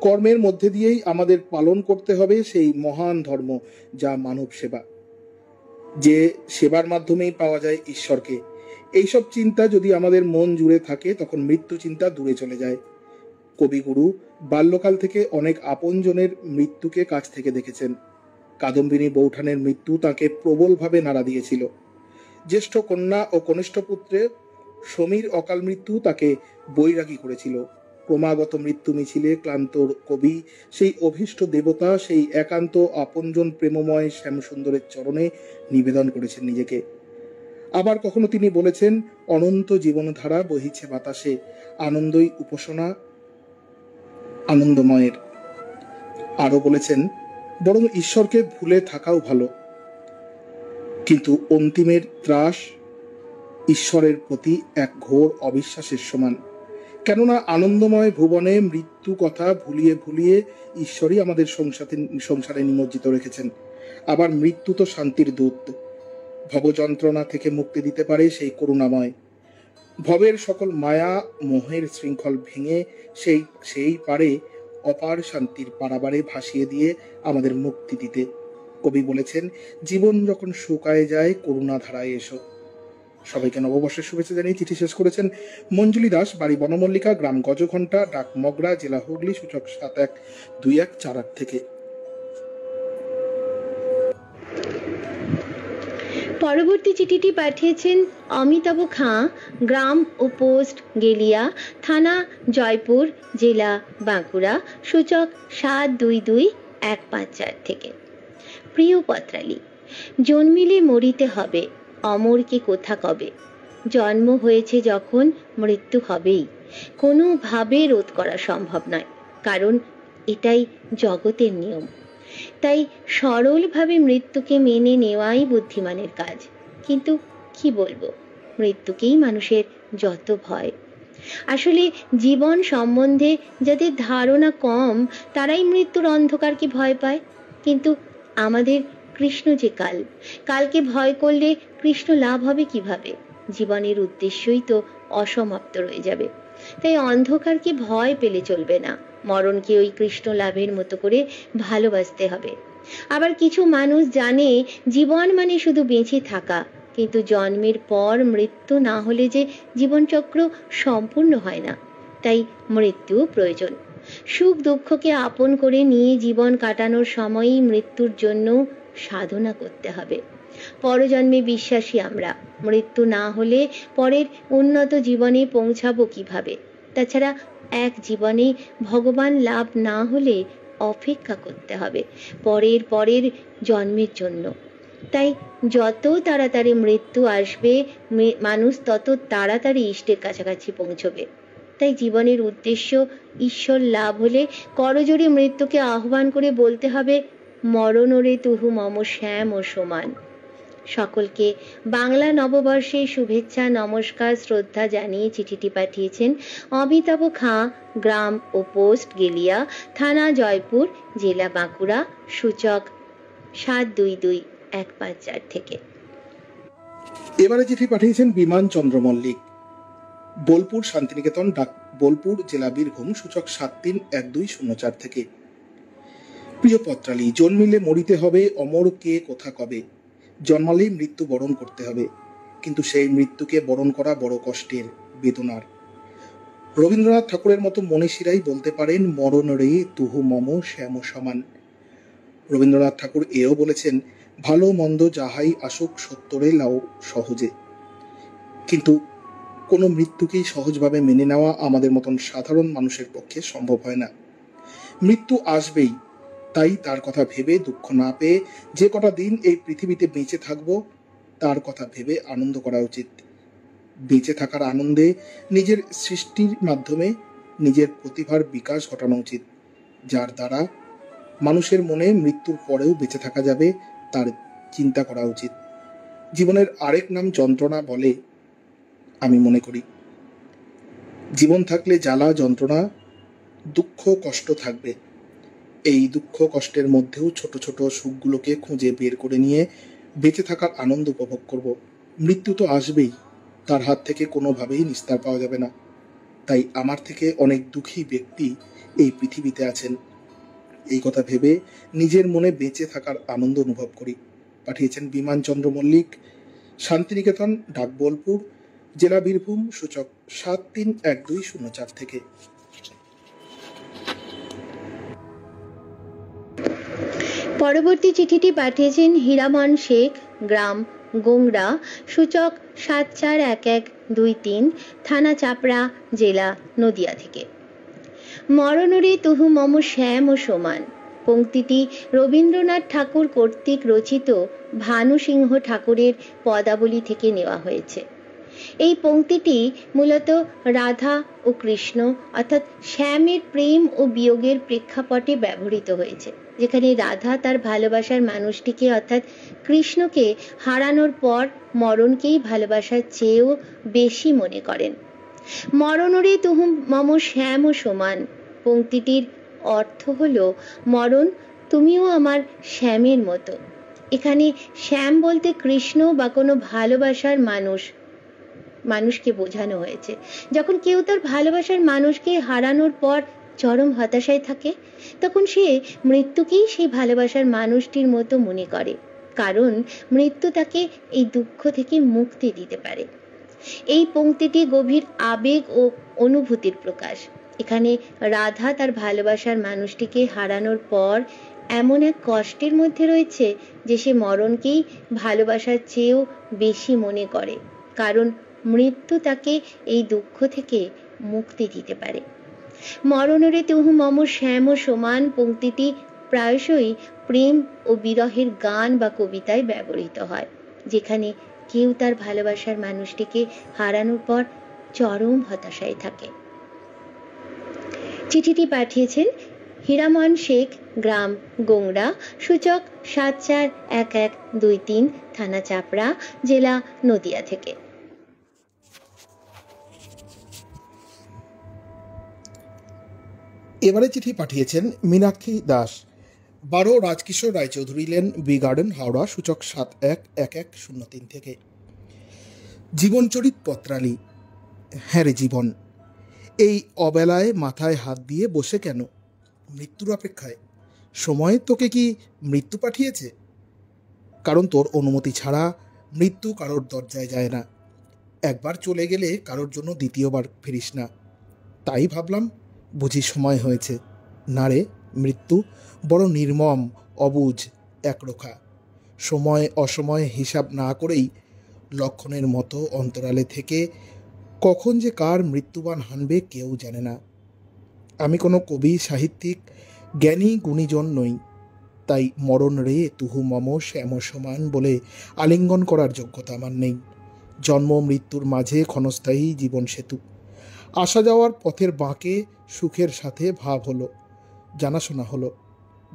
কর্মের মধ্যে দিয়েই আমাদের পালন করতে হবে সেই মহান ধর্ম, যা মানব সেবা। যে সেবার মাধ্যমেই পাওয়া যায় ঈশ্বরকে। এইসব চিন্তা যদি আমাদের মন জুড়ে থাকে তখন মৃত্যু চিন্তা দূরে চলে যায়। কবিগুরু বাল্যকাল থেকে অনেক আপনজনের মৃত্যুকে কাছ থেকে দেখেছেন। কাদম্বিনী বৌঠানের মৃত্যু তাকে প্রবলভাবে নাড়া দিয়েছিল। জ্যেষ্ঠ কন্যা ও কনিষ্ঠ পুত্রের সমীর অকাল মৃত্যু তাকে বৈরাগী করেছিল। ক্রমাগত মৃত্যু মিছিলে ক্লান্ত কবি সেই অভীষ্ট দেবতা, সেই একান্ত আপনজন প্রেমময় শ্যামসুন্দরের চরণে নিবেদন করেছেন নিজেকে। আবার কখনো তিনি বলেছেন, অনন্ত জীবনধারা বহিছে বাতাসে, আনন্দই উপাসনা আনন্দময়ের। আরো বলেছেন, বরং ঈশ্বরকে ভুলে থাকাও ভালো, কিন্তু অন্তিমের ত্রাস ঈশ্বরের প্রতি এক ঘোর অবিশ্বাসের সমান। কেননা আনন্দময় ভুবনে মৃত্যু কথা ভুলিয়ে ভুলিয়ে ঈশ্বরই আমাদের সংসারে নিমজ্জিত রেখেছেন। আবার মৃত্যু তো শান্তির দূত, ভবযন্ত্রণা থেকে মুক্তি দিতে পারে সেই করুণাময়। ভবের সকল মায়া মোহের শৃঙ্খল ভেঙে সেই সেই পারে অপার শান্তির পারাবারে ভাসিয়ে দিয়ে আমাদের মুক্তি দিতে। কবি বলেছেন, জীবন যখন শুকায় যায় করুণা ধারায় এসো। সবাইকে নববর্ষের শুভেচ্ছা জানিয়ে চিঠি শেষ করেছেন মঞ্জুলি দাস, বাড়ি বনমল্লিকা, গ্রাম গজঘণ্টা, ডাক মগরা, জেলা হুগলি, সূচক 712148 থেকে। পরবর্তী চিঠিটি পাঠিয়েছেন অমিতাভ খাঁ, গ্রাম ও পোস্ট গেলিয়া, থানা জয়পুর, জেলা বাঁকুড়া, সূচক 722154 থেকে। প্রিয় পত্রালি, জন্মিলে মরিতে হবে, অমরকে কোথা কবে। জন্ম হয়েছে যখন মৃত্যু হবেই, কোনোভাবে রোধ করা সম্ভব নয়, কারণ এটাই জগতের নিয়ম। তাই সরলভাবে মৃত্যুকে মেনে নেওয়াই বুদ্ধিমানের কাজ। কিন্তু কি বলবো, মৃত্যুকেই মানুষের যত ভয়। আসলে জীবন সম্বন্ধে যাদের ধারণা কম তারাই মৃত্যুর অন্ধকারকে ভয় পায়। কিন্তু আমাদের কৃষ্ণ যে কালকে ভয় করলে কৃষ্ণ লাভ হবে কিভাবে? জীবনের উদ্দেশ্যই তো অসমাপ্ত রয়ে যাবে। তাই অন্ধকারকে ভয় পেলে চলবে না, মরণকে ওই কৃষ্ণ লাভের মতো করে ভালোবাসতে হবে। আবার কিছু মানুষ জানে জীবন মানে শুধু বেঁচে থাকা, কিন্তু জন্মের পর মৃত্যু না হলে যে জীবনচক্র সম্পূর্ণ হয় না, তাই মৃত্যু প্রয়োজন। সুখ দুঃখকে আপন করে নিয়ে জীবন কাটানোর সময়ই মৃত্যুর জন্য সাধনা করতে হবে। পরজন্মে বিশ্বাসী আমরা, মৃত্যু না হলে পরের উন্নত জীবনে পৌঁছাবো কিভাবে? তাছাড়া এক জীবনে ভগবান লাভ না হলে অপেক্ষা করতে হবে পরের জন্মের জন্য। তাই যত তাড়াতাড়ি মৃত্যু আসবে মানুষ তত তাড়াতাড়ি ইষ্টের কাছাকাছি পৌঁছবে। তাই জীবনের উদ্দেশ্য ঈশ্বর লাভ হলে করজোড়ে মৃত্যুকে আহ্বান করে বলতে হবে, মরণ ওরে তুহু মম শ্যাম ও সমান। সকলকে বাংলা নববর্ষের শুভেচ্ছা, নমস্কার, শ্রদ্ধা জানিয়ে চিঠিটি পাঠিয়েছেন অমিতাভ খাঁ, গ্রাম ও পোস্ট গেলিয়া, থানা জয়পুর, জেলা বাঁকুড়া, সূচক 722154 থেকে। এবারে চিঠি পাঠিয়েছেন বিমান চন্দ্র মল্লিক, বোলপুর শান্তিনিকেতন, ডাক বোলপুর, জেলা বীরভূম, সূচক 731204 থেকে। প্রিয় পত্রালি, জন্মিলে মরিতে হবে, অমর কে কোথা কবে। জন্মালেই মৃত্যু বরণ করতে হবে, কিন্তু সেই মৃত্যুকে বরণ করা বড় কষ্টের, বেদনার। রবীন্দ্রনাথ ঠাকুরের মতো মনীষীরাই বলতে পারেন, মরণ রে তুহু মম শ্যাম সমান। রবীন্দ্রনাথ ঠাকুর এও বলেছেন, ভালো মন্দ যাহাই আসুক সত্তরে লাও সহজে। কিন্তু কোনো মৃত্যুকেই সহজভাবে মেনে নেওয়া আমাদের মতন সাধারণ মানুষের পক্ষে সম্ভব হয় না। মৃত্যু আসবেই, তাই তার কথা ভেবে দুঃখ না পেয়ে যে কটা দিন এই পৃথিবীতে বেঁচে থাকবো তার কথা ভেবে আনন্দ করা উচিত। বেঁচে থাকার আনন্দে নিজের সৃষ্টির মাধ্যমে নিজের প্রতিভার বিকাশ ঘটানো উচিত, যার দ্বারা মানুষের মনে মৃত্যুর পরেও বেঁচে থাকা যাবে তার চিন্তা করা উচিত। জীবনের আরেক নাম যন্ত্রণা বলে আমি মনে করি। জীবন থাকলে জ্বালা যন্ত্রণা দুঃখ কষ্ট থাকবে। এই দুঃখ কষ্টের মধ্যেও ছোট ছোট সুখগুলোকে খুঁজে বের করে নিয়ে বেঁচে থাকার আনন্দ উপভোগ করব। মৃত্যু তো আসবেই, তার হাত থেকে কোনোভাবেই নিস্তার পাওয়া যাবে না। তাই আমার থেকে অনেক দুঃখী ব্যক্তি এই পৃথিবীতে আছেন, এই কথা ভেবে নিজের মনে বেঁচে থাকার আনন্দ অনুভব করি। পাঠিয়েছেন বিমান চন্দ্র মল্লিক, শান্তিনিকেতন, ডাক বোলপুর, জেলা বীরভূম, সূচক 731204 থেকে। পরবর্তী চিঠিটি পাঠিয়েছেন হীরামন শেখ, গ্রাম গোংরা, সূচক 741123, থানা চাপড়া, জেলা নদিয়া থেকে। মরণরে তুহু মম শ্যাম ও সমান পংক্তিটি রবীন্দ্রনাথ ঠাকুর কর্তৃক রচিত ভানু সিংহ ঠাকুরের পদাবলী থেকে নেওয়া হয়েছে। এই পংক্তিটি মূলত রাধা ও কৃষ্ণ অর্থাৎ শ্যামের প্রেম ও বিয়োগের প্রেক্ষাপটে ব্যবহৃত হয়েছে, যেখানে রাধা তার ভালোবাসার মানুষটিকে অর্থাৎ কৃষ্ণকে হারানোর পর মরণকেই ভালোবাসার চেয়েও বেশি মনে করেন। মরণরে তুহু মম শ্যাম ও সমান পংক্তিটির অর্থ হলো, মরণ তুমিও আমার শ্যামের মতো। এখানে শ্যাম বলতে কৃষ্ণ বা কোনো ভালোবাসার মানুষ মানুষকে বোঝানো হয়েছে। যখন কেউ তার ভালোবাসার মানুষকে হারানোর পর চরম হতাশায় থাকে, তখন সে মৃত্যুকেই সেই ভালোবাসার মানুষটির মতো মনে করে, কারণ মৃত্যু তাকে এই দুঃখ থেকে মুক্তি দিতে পারে। এই পংক্তিটি গভীর আবেগ ও অনুভূতির প্রকাশ। এখানে রাধা তার ভালোবাসার মানুষটিকে হারানোর পর এমন এক কষ্টের মধ্যে রয়েছে যে সে মরণকেই ভালোবাসার চেয়েও বেশি মনে করে, কারণ মৃত্যু তাকে এই দুঃখ থেকে মুক্তি দিতে পারে। মরণরে তুহু মম শ্যাম সমান পংক্তিটি প্রায়শই প্রেম ও বিরহের গান বা কবিতায় ব্যবহৃত হয়, যেখানে কেউ তার ভালোবাসার মানুষটিকে হারানোর পর চরম হতাশায় থাকে। চিঠিটি পাঠিয়েছেন হীরামন শেখ, গ্রাম গোংড়া, সূচক 741123, থানা চাপড়া, জেলা নদিয়া থেকে। এবারে চিঠি পাঠিয়েছেন Minakshi Das, 12 Rajkishore Roychowdhury lane, B Garden, Howrah, সূচক 711103 থেকে। জীবনচরিত পত্রালি। হ্যাঁ রে জীবন, এই অবেলায় মাথায় হাত দিয়ে বসে কেন? মৃত্যুর অপেক্ষায়? সময় তোকে কি মৃত্যু পাঠিয়েছে? কারণ তোর অনুমতি ছাড়া মৃত্যু কারোর দরজায় যায় না। একবার চলে গেলে কারোর জন্য দ্বিতীয়বার ফিরিস না। তাই ভাবলাম বুঝি সময় হয়েছে। না রে, মৃত্যু বড় নির্মম, অবুঝ, একরোখা। সময় অসময়ে হিসাব না করেই লক্ষণের মতো অন্তরালে থেকে কখন যে কার মৃত্যুবান হানবে কেউ জানে না। আমি কোনো কবি, সাহিত্যিক, জ্ঞানী গুণীজন নই, তাই মরণ রে তুহু মম শ্যাম সমান বলে আলিঙ্গন করার যোগ্যতা আমার নেই। জন্ম মৃত্যুর মাঝে ক্ষণস্থায়ী জীবন সেতু। আসা যাওয়ার পথের বাঁকে সুখের সাথে ভাব হলো, জানাশোনা হলো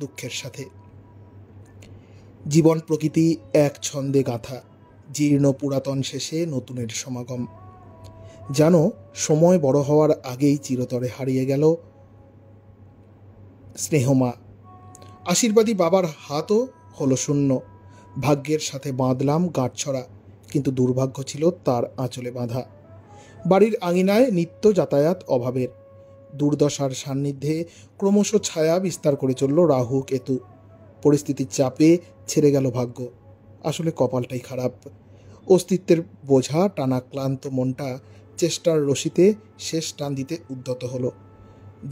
দুঃখের সাথে। জীবন প্রকৃতি এক ছন্দে গাঁথা, জীর্ণ পুরাতন শেষে নতুনের সমাগম। জানো, সময় বড় হওয়ার আগেই চিরতরে হারিয়ে গেল স্নেহমা। আশীর্বাদী বাবার হাতও হলো শূন্য। ভাগ্যের সাথে বাঁধলাম গাঁটছড়া, কিন্তু দুর্ভাগ্য ছিল তার আঁচলে বাঁধা। বাড়ির আঙিনায় নিত্য যাতায়াত অভাবের। দুর্দশার সান্নিধ্যে ক্রমশ ছায়া বিস্তার করে চলল রাহু কেতু। পরিস্থিতির চাপে ছেড়ে গেল ভাগ্য। আসলে কপালটাই খারাপ। অস্তিত্বের বোঝা টানা ক্লান্ত মনটা চেষ্টার রশিতে শেষ টান দিতে উদ্যত হলো।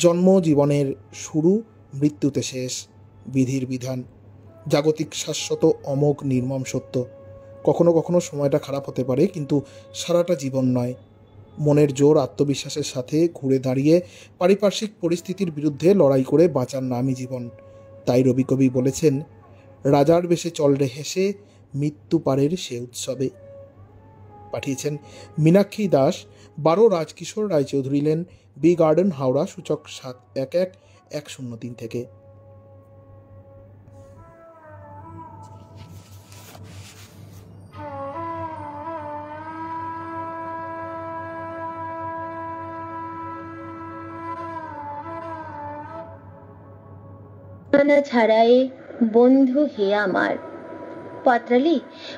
জন্ম জীবনের শুরু, মৃত্যুতে শেষ, বিধির বিধান, জাগতিক শাশ্বত অমোঘ নির্মম সত্য। কখনো কখনো সময়টা খারাপ হতে পারে, কিন্তু সারাটা জীবন নয়। মনের জোর, আত্মবিশ্বাসের সাথে ঘুরে দাঁড়িয়ে পারিপার্শ্বিক পরিস্থিতির বিরুদ্ধে লড়াই করে বাঁচার নামই জীবন। তাই রবি কবি বলেছেন, রাজার বেশে চল রে হেসে, মৃত্যু পারের সে উৎসবে। পাঠিয়েছেন Minakshi Das, 12 Rajkishore Roychowdhury lane, B Garden, Howrah, সূচক 711103 থেকে। ছাড়ায়ে বন্ধু হে আমার। পত্রালি,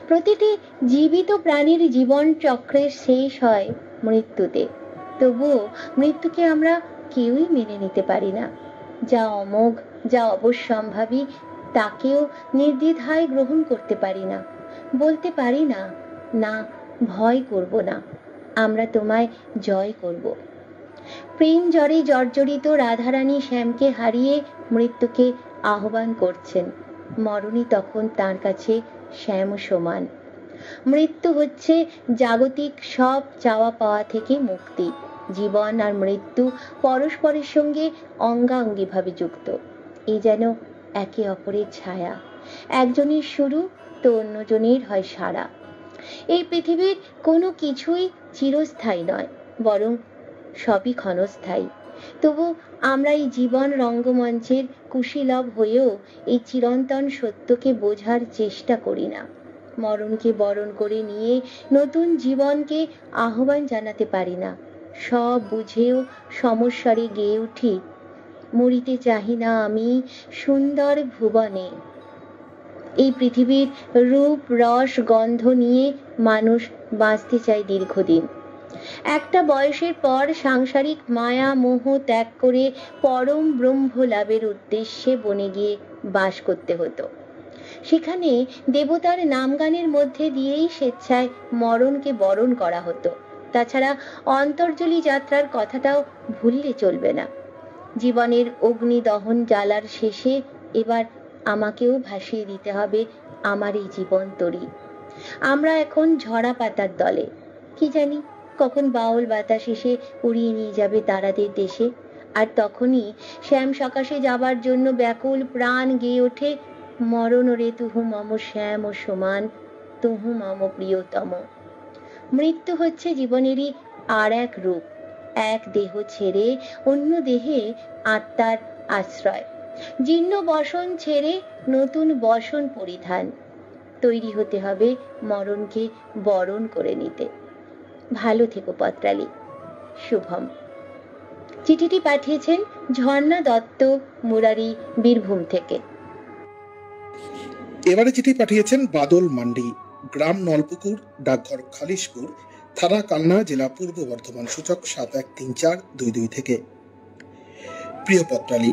প্রতিটি জীবিত প্রাণীর জীবন চক্রের শেষ হয় মৃত্যুতে। তবুও মৃত্যুকে আমরা কেউই মেনে নিতে পারি না। যা অমোঘ, যা অবশ্যম্ভাবী, তাকেও নির্দ্বিধায় গ্রহণ করতে পারি না। বলতে পারি না, না, ভয় করব না, আমরা তোমায় জয় করব। প্রেম জ্বরে জর্জরিত রাধারানী শ্যামকে হারিয়ে মৃত্যুকে আহ্বান করছেন। মরণই তখন তার কাছে শ্যাম সমান। মৃত্যু হচ্ছে জাগতিক সব চাওয়া পাওয়া থেকে মুক্তি। জীবন আর মৃত্যু পরস্পরের সঙ্গে অঙ্গাঙ্গিভাবে যুক্ত। এ যেন একে অপরের ছায়া, একজনের শুরু তো অন্যজনের হয় সারা। এই পৃথিবীর কোনো কিছুই চিরস্থায়ী নয়, বরং সবই ক্ষণস্থায়ী। তবু আমরা এই জীবন রঙ্গমঞ্চের কুশীলব হয়েও এই চিরন্তন সত্যকে বোঝার চেষ্টা করি না। মরণকে বরণ করে নিয়ে নতুন জীবনকে আহ্বান জানাতে পারি না। সব বুঝেও সমস্যারে গেয়ে উঠি, মরিতে চাহি না আমি সুন্দর ভুবনে। এই পৃথিবীর রূপ, রস, গন্ধ নিয়ে মানুষ বাঁচতে চায় দীর্ঘদিন, একটা বয়সের পর সাংসারিক মায়া মোহ ত্যাগ করে পরম ব্রহ্ম লাভের উদ্দেশ্যে বনে গিয়ে বাস করতে হতো। সেখানে দেবতার নামগানের মধ্যে দিয়েই স্বেচ্ছায় মরণকে বরণ করা হতো। তাছাড়া অন্তর্জলি যাত্রার কথাটাও ভুললে চলবে না। জীবনের অগ্নি দহন জ্বালার শেষে এবার আমাকেও ভাসিয়ে দিতে হবে আমার এই জীবন তরী। আমরা এখন ঝরা পাতার দলে, কি জানি কখন বাউল বাতাস এসে উড়িয়ে নিয়ে যাবে তারাদের দেশে। আর তখনই শ্যাম সকাশে যাবার জন্য ব্যাকুল প্রাণ গেয়ে ওঠে, মরণ রে তুহু মম শ্যাম ও সমান, তুহু মম প্রিয়তম। মৃত্যু হচ্ছে জীবনেরই আর এক রূপ, এক দেহ ছেড়ে অন্য দেহে আত্মার আশ্রয়, জীর্ণ বসন ছেড়ে নতুন বসন পরিধান। তৈরি হতে হবে মরণকে বরণ করে নিতে। ভালো থেকো পত্রালি। শুভম। চিঠিটি পাঠিয়েছেন ঝর্ণা দত্ত, মুরারি, বীরভূম থেকে। এবারে চিঠি পাঠিয়েছেন বাদল মান্ডি, গ্রাম নলপুকুর, ডাকঘর খালিশপুর, থানা কালনা, জেলা পূর্ব বর্ধমান, সূচক 713422 থেকে। প্রিয় পত্রালি,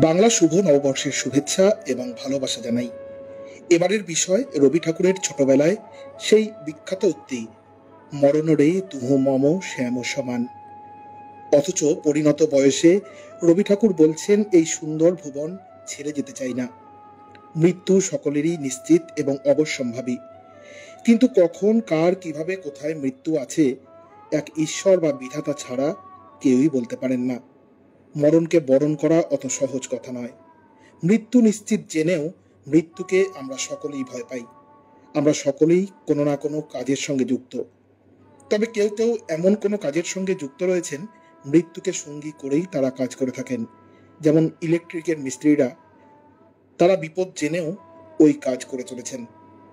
বাংলা শুভ নববর্ষের শুভেচ্ছা এবং ভালোবাসা জানাই। এবারের বিষয় রবি ঠাকুরের ছোটবেলায় সেই বিখ্যাত উক্তি, মরণ রে তুহু মম শ্যাম সমান। অথচ পরিণত বয়সে রবি ঠাকুর বলছেন এই সুন্দর ভুবন ছেড়ে যেতে চাই না। মৃত্যু সকলেরই নিশ্চিত এবং অবশ্যম্ভাবী, কিন্তু কখন কার কিভাবে কোথায় মৃত্যু আছে এক ঈশ্বর বা বিধাতা ছাড়া কেউই বলতে পারেন না। মরণকে বরণ করা অত সহজ কথা নয়। মৃত্যু নিশ্চিত জেনেও মৃত্যুকে আমরা সকলেই ভয় পাই। আমরা সকলেই কোনো না কোনো কাজের সঙ্গে যুক্ত। তবে কেউ কেউ এমন কোনো কাজের সঙ্গে যুক্ত রয়েছেন মৃত্যুকে সঙ্গী করেই তারা কাজ করে থাকেন। যেমন ইলেকট্রিকের মিস্ত্রিরা, তারা বিপদ জেনেও ওই কাজ করে চলেছেন।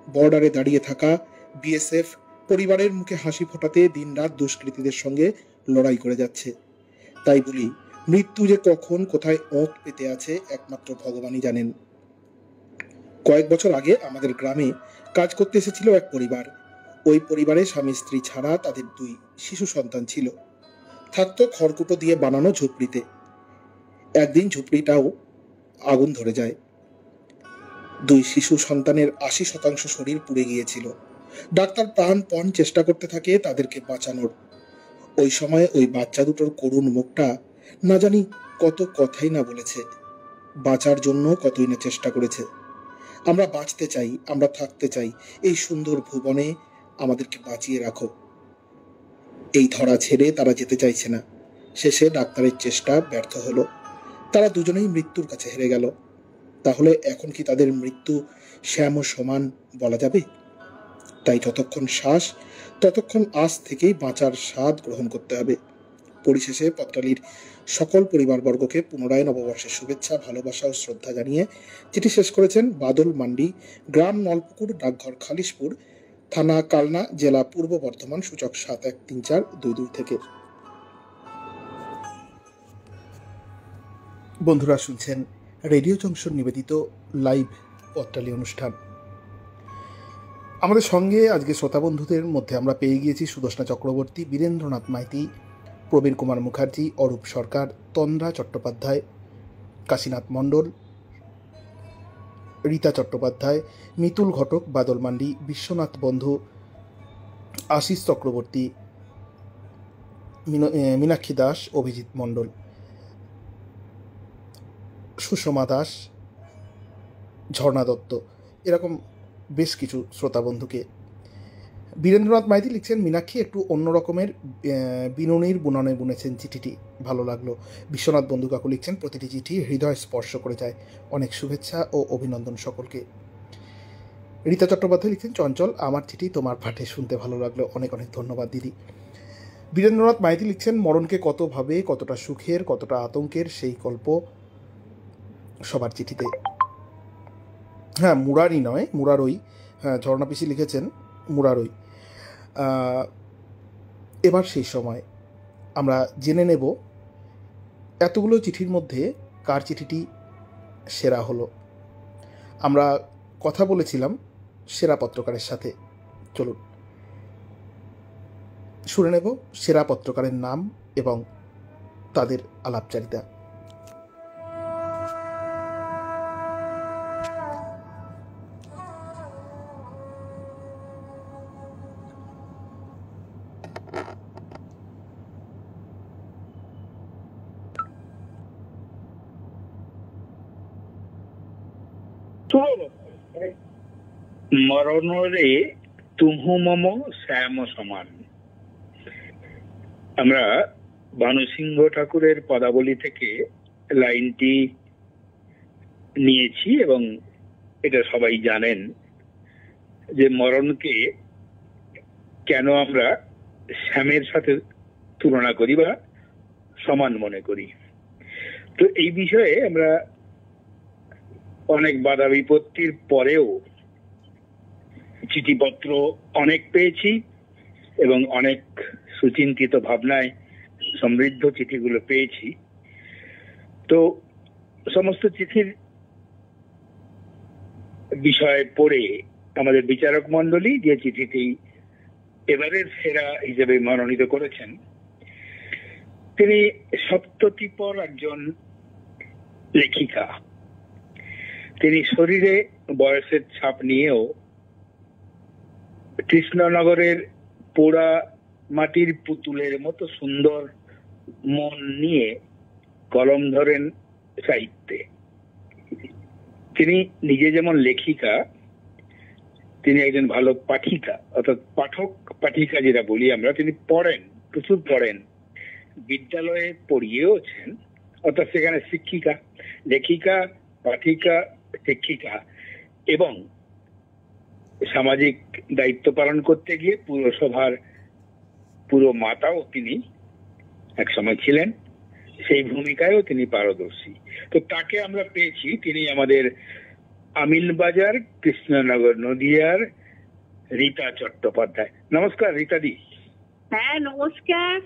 বর্ডারে দাঁড়িয়ে থাকা বিএসএফ পরিবারের মুখে হাসি ফোটাতে দিনরাত দুষ্কৃতীদের সঙ্গে লড়াই করে যাচ্ছে। তাই বলি, মৃত্যু যে কখন কোথায় ওঁত পেতে আছে একমাত্র ভগবানই জানেন। কয়েক বছর আগে আমাদের গ্রামে কাজ করতে এসেছিল এক পরিবার। ওই পরিবারে স্বামী স্ত্রী ছাড়া তাদের 2 শিশু সন্তান ছিল। থাকতো খড়কুটো দিয়ে বানানো ঝুপড়িতে। একদিন ঝুপড়িটাও আগুন ধরে যায়। 2 শিশু সন্তানের 80% শরীর পুড়ে গিয়েছিল। ডাক্তার প্রাণপণ চেষ্টা করতে থাকে তাদেরকে বাঁচানোর। ওই সময় ওই বাচ্চা দুটোর করুণ মুখটা না জানি কত কথাই না বলেছে, বাঁচার জন্য কতই না চেষ্টা করেছে। আমরা বাঁচতে চাই, আমরা থাকতে চাই, এই সুন্দর ভুবনে আমাদেরকে বাঁচিয়ে রাখো। এই ধরা ছেড়ে তারা যেতে চাইছে না। শেষে ডাক্তারের চেষ্টা ব্যর্থ হলো। তারা দুজনেই মৃত্যুর কাছে হেরে গেল। তাহলে এখন কি তাদের মৃত্যু শ্যাম সমান বলা যাবে? তাই যতক্ষণ শ্বাস ততক্ষণ আজ থেকেই বাঁচার স্বাদ গ্রহণ করতে হবে। পরিশেষে পত্রালির সকল পরিবারবর্গকে পুনরায় নববর্ষের শুভেচ্ছা, ভালোবাসা ও শ্রদ্ধা জানিয়ে চিঠি শেষ করেছেন বাদল মান্ডি, গ্রাম নলপুকুর, ডাকঘর খালিশপুর, থানা কালনা, জেলা পূর্ব বর্ধমান, সূচক 713422 থেকে। বন্ধুরা শুনছেন রেডিও জংশন নিবেদিত লাইভ পত্রালি অনুষ্ঠান। আমাদের সঙ্গে আজকে শ্রোতা বন্ধুদের মধ্যে আমরা পেয়ে গিয়েছি সুদর্শনা চক্রবর্তী, বীরেন্দ্রনাথ মাইতি, প্রবীর কুমার মুখার্জি, অরূপ সরকার, তন্দ্রা চট্টোপাধ্যায়, কাশীনাথ মণ্ডল, রীতা চট্টোপাধ্যায়, মিতুল ঘটক, বাদল মান্ডি, বিশ্বনাথ বন্ধু, আশিস চক্রবর্তী, মীনাক্ষী দাস, অভিজিৎ মণ্ডল, সুষমা দাস, ঝর্ণা দত্ত, এরকম বেশ কিছু শ্রোতা বন্ধুকে। বীরেন্দ্রনাথ মাইতি লিখছেন, মীনাক্ষী একটু অন্য রকমের বিনুনির বুননে বুনেছেন চিঠিটি, ভালো লাগলো। বিশ্বনাথ বন্ধু কাকু লিখছেন, প্রতিটি চিঠি হৃদয় স্পর্শ করে যায়, অনেক শুভেচ্ছা ও অভিনন্দন সকলকে। রীতা চট্টোপাধ্যায় লিখছেন, চঞ্চল, আমার চিঠি তোমার পাঠে শুনতে ভালো লাগলো, অনেক অনেক ধন্যবাদ দিদি। বীরেন্দ্রনাথ মাইতি লিখছেন, মরণকে কতভাবে, কতটা সুখের, কতটা আতঙ্কের সেই গল্প সবার চিঠিতে। হ্যাঁ, মুরারি নয়, মুরারই। হ্যাঁ, ঝর্ণা পিসি লিখেছেন মুরারই। এবার সেই সময় আমরা জেনে নেব এতগুলো চিঠির মধ্যে কার চিঠিটি সেরা হলো। আমরা কথা বলেছিলাম সেরা পত্রকারের সাথে। চলুন শুনে নেব সেরা পত্রকারের নাম এবং তাদের আলাপচারিতা। মরণরে তুহু মম শ্যাম সমান। আমরা ভানুসিংহ ঠাকুরের পদাবলী থেকে লাইনটি নিয়েছি এবং এটা সবাই জানেন যে মরণকে কেন আমরা শ্যামের সাথে তুলনা করি বা সমান মনে করি। তো এই বিষয়ে আমরা অনেক বাধা বিপত্তির পরেও চিঠিপত্র অনেক পেয়েছি এবং অনেক সুচিন্তিত ভাবনায় সমৃদ্ধ চিঠিগুলো পেয়েছি। তো সমস্ত চিঠির বিষয় পড়ে আমাদের বিচারক মণ্ডলী যে চিঠিটি এবারের সেরা হিসেবে মনোনীত করেছেন, তিনি সপ্ততিপর একজন লেখিকা। তিনি শরীরে বয়সের ছাপ নিয়েও কৃষ্ণনগরের পোড়া মাটির পুতুলের মতো সুন্দর মন নিয়ে কলম ধরেন সাহিত্যে। তিনি নিজে যেমন লেখিকা, তিনি একজন ভালো পাঠিকা, অর্থাৎ পাঠক পাঠিকা যেটা বলি আমরা। তিনি পড়েন, প্রচুর পড়েন, বিদ্যালয়ে পড়িয়েওছেন, অর্থাৎ সেখানে শিক্ষিকা, লেখিকা, পাঠিকা, শিক্ষিকা এবং সামাজিক দায়িত্ব পালন করতে গিয়ে পুরসভার পুরো মাতাও তিনি একসময় ছিলেন, সেই ভূমিকায়ও তিনি পারদর্শী। তো তাকে আমরা পেয়েছি, তিনি আমাদের আমিনবাজার, কৃষ্ণনগর, নদিয়ার রীতা চট্টোপাধ্যায়। নমস্কার রীতাদি। হ্যাঁ নমস্কার।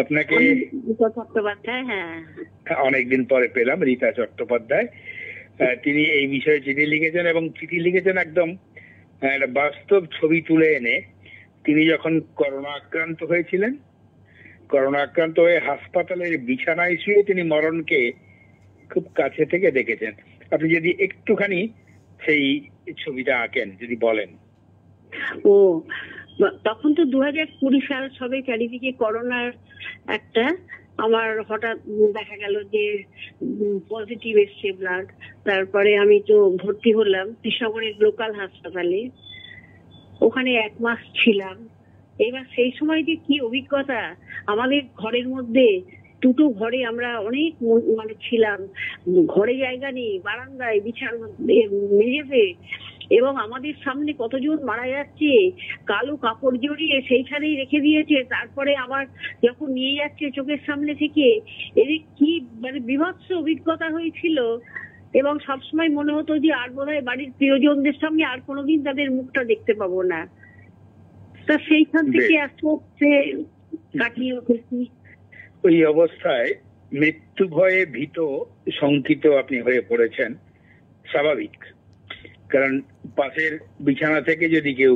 আপনাকে চট্টোপাধ্যায়, হ্যাঁ অনেকদিন পরে পেলাম। রীতা চট্টোপাধ্যায়, তিনি এই বিষয়ে চিঠি লিখেছেন এবং চিঠি লিখেছেন একদম একটা বাস্তব ছবি তুলে এনে। তিনি যখন করোনা আক্রান্ত হয়েছিলেন, করোনা আক্রান্ত হয়ে হাসপাতালের বিছানায় শুয়ে তিনি মরণকে খুব কাছে থেকে দেখেছেন। আপনি যদি একটুখানি সেই ছবিটা আঁকেন, যদি বলেন। ও তখন তো 2020 সাল, সবে চারিদিকে করোনার একটা, আমার হঠাৎ দেখা গেল যে পজিটিভ এসছে ব্লাড। তারপরে আমি তো ভর্তি হলাম কৃষ্ণনগরের লোকাল হাসপাতালে, ওখানে 1 মাস ছিলাম। এবার সেই সময় যে কি অভিজ্ঞতা, আমাদের ঘরের মধ্যে দুটো ঘরে আমরা অনেক মানে ছিলাম, ঘরে জায়গা নেই, বারান্দায়, বিছানা, মেঝেতে, এবং আমাদের সামনে কতজন মারা যাচ্ছে, কালো কাপড় জড়িয়ে সেইখানেই রেখে দিয়েছে। তারপরে আবার যখন নিয়ে যাচ্ছে চোখের সামনে থেকে, এদের কি মানে বিভৎস অভিজ্ঞতা হয়েছিল। এবং সবসময় মনে হতো যে আর বোধহয় বাড়ির প্রিয়জনদের সঙ্গে আর কোনোদিন তাদের মুখটা দেখতে পাবো না। তা সেইখান থেকে আস্তে আস্তে কাটিয়ে উঠেছি। ওই অবস্থায় মৃত্যু ভয়ে ভীত শঙ্কিত আপনি হয়ে পড়েছেন, স্বাভাবিক। কারণ পাশের বিছানা থেকে যদি কেউ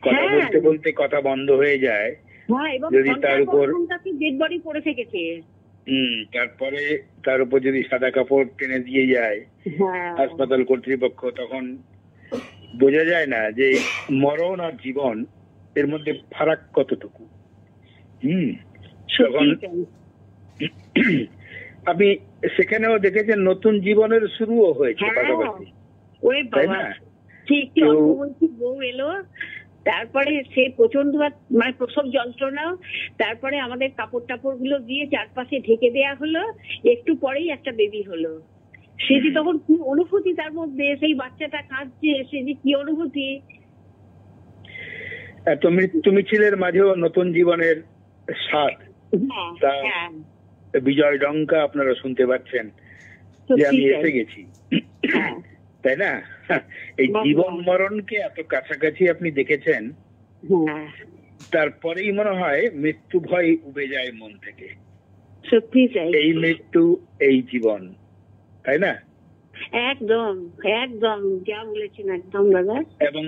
কথা বলতে বলতে কথা বন্ধ হয়ে যায়, যদি তার উপর ডেড বডি পড়ে থেকেছে, তারপরে তার উপর যদি সাদা কাপড় টেনে দিয়ে যায় হাসপাতাল কর্তৃপক্ষ, তখন বোঝা যায় না যে মরণ আর জীবন এর মধ্যে ফারাক কতটুকু। তখন আপনি সেখানেও দেখেছেন নতুন জীবনের শুরুও হয়েছে পাশাপাশি, তাই না? ঠিক বউ এলো, তারপরে সে প্রচন্ড মানে প্রসব যন্ত্রণা, তারপরে আমাদের কাপড় টাপড় গুলো দিয়ে চারপাশে ঢেকে দেয়া হলো, একটু পরেই একটা বেবি হলো। সে যে তখন কি অনুভূতি তার মধ্যে, সেই বাচ্চাটা কাঁদছে, সে যে কি অনুভূতি। এত মৃত্যু মিছিলের মাঝেও নতুন জীবনের স্বাদ, বিজয় ডঙ্কা আপনারা শুনতে পাচ্ছেন যে আমি এসে গেছি, তাই না? এই জীবন মরণকে এত কাছাকাছি আপনি দেখেছেন, তারপরেই মনে হয় মৃত্যু ভয় উবে যায় মন থেকে। সত্যি এই মৃত্যু, এই জীবন, তাই না? একদম একদম যা বলেছেন, একদম দাদা। এবং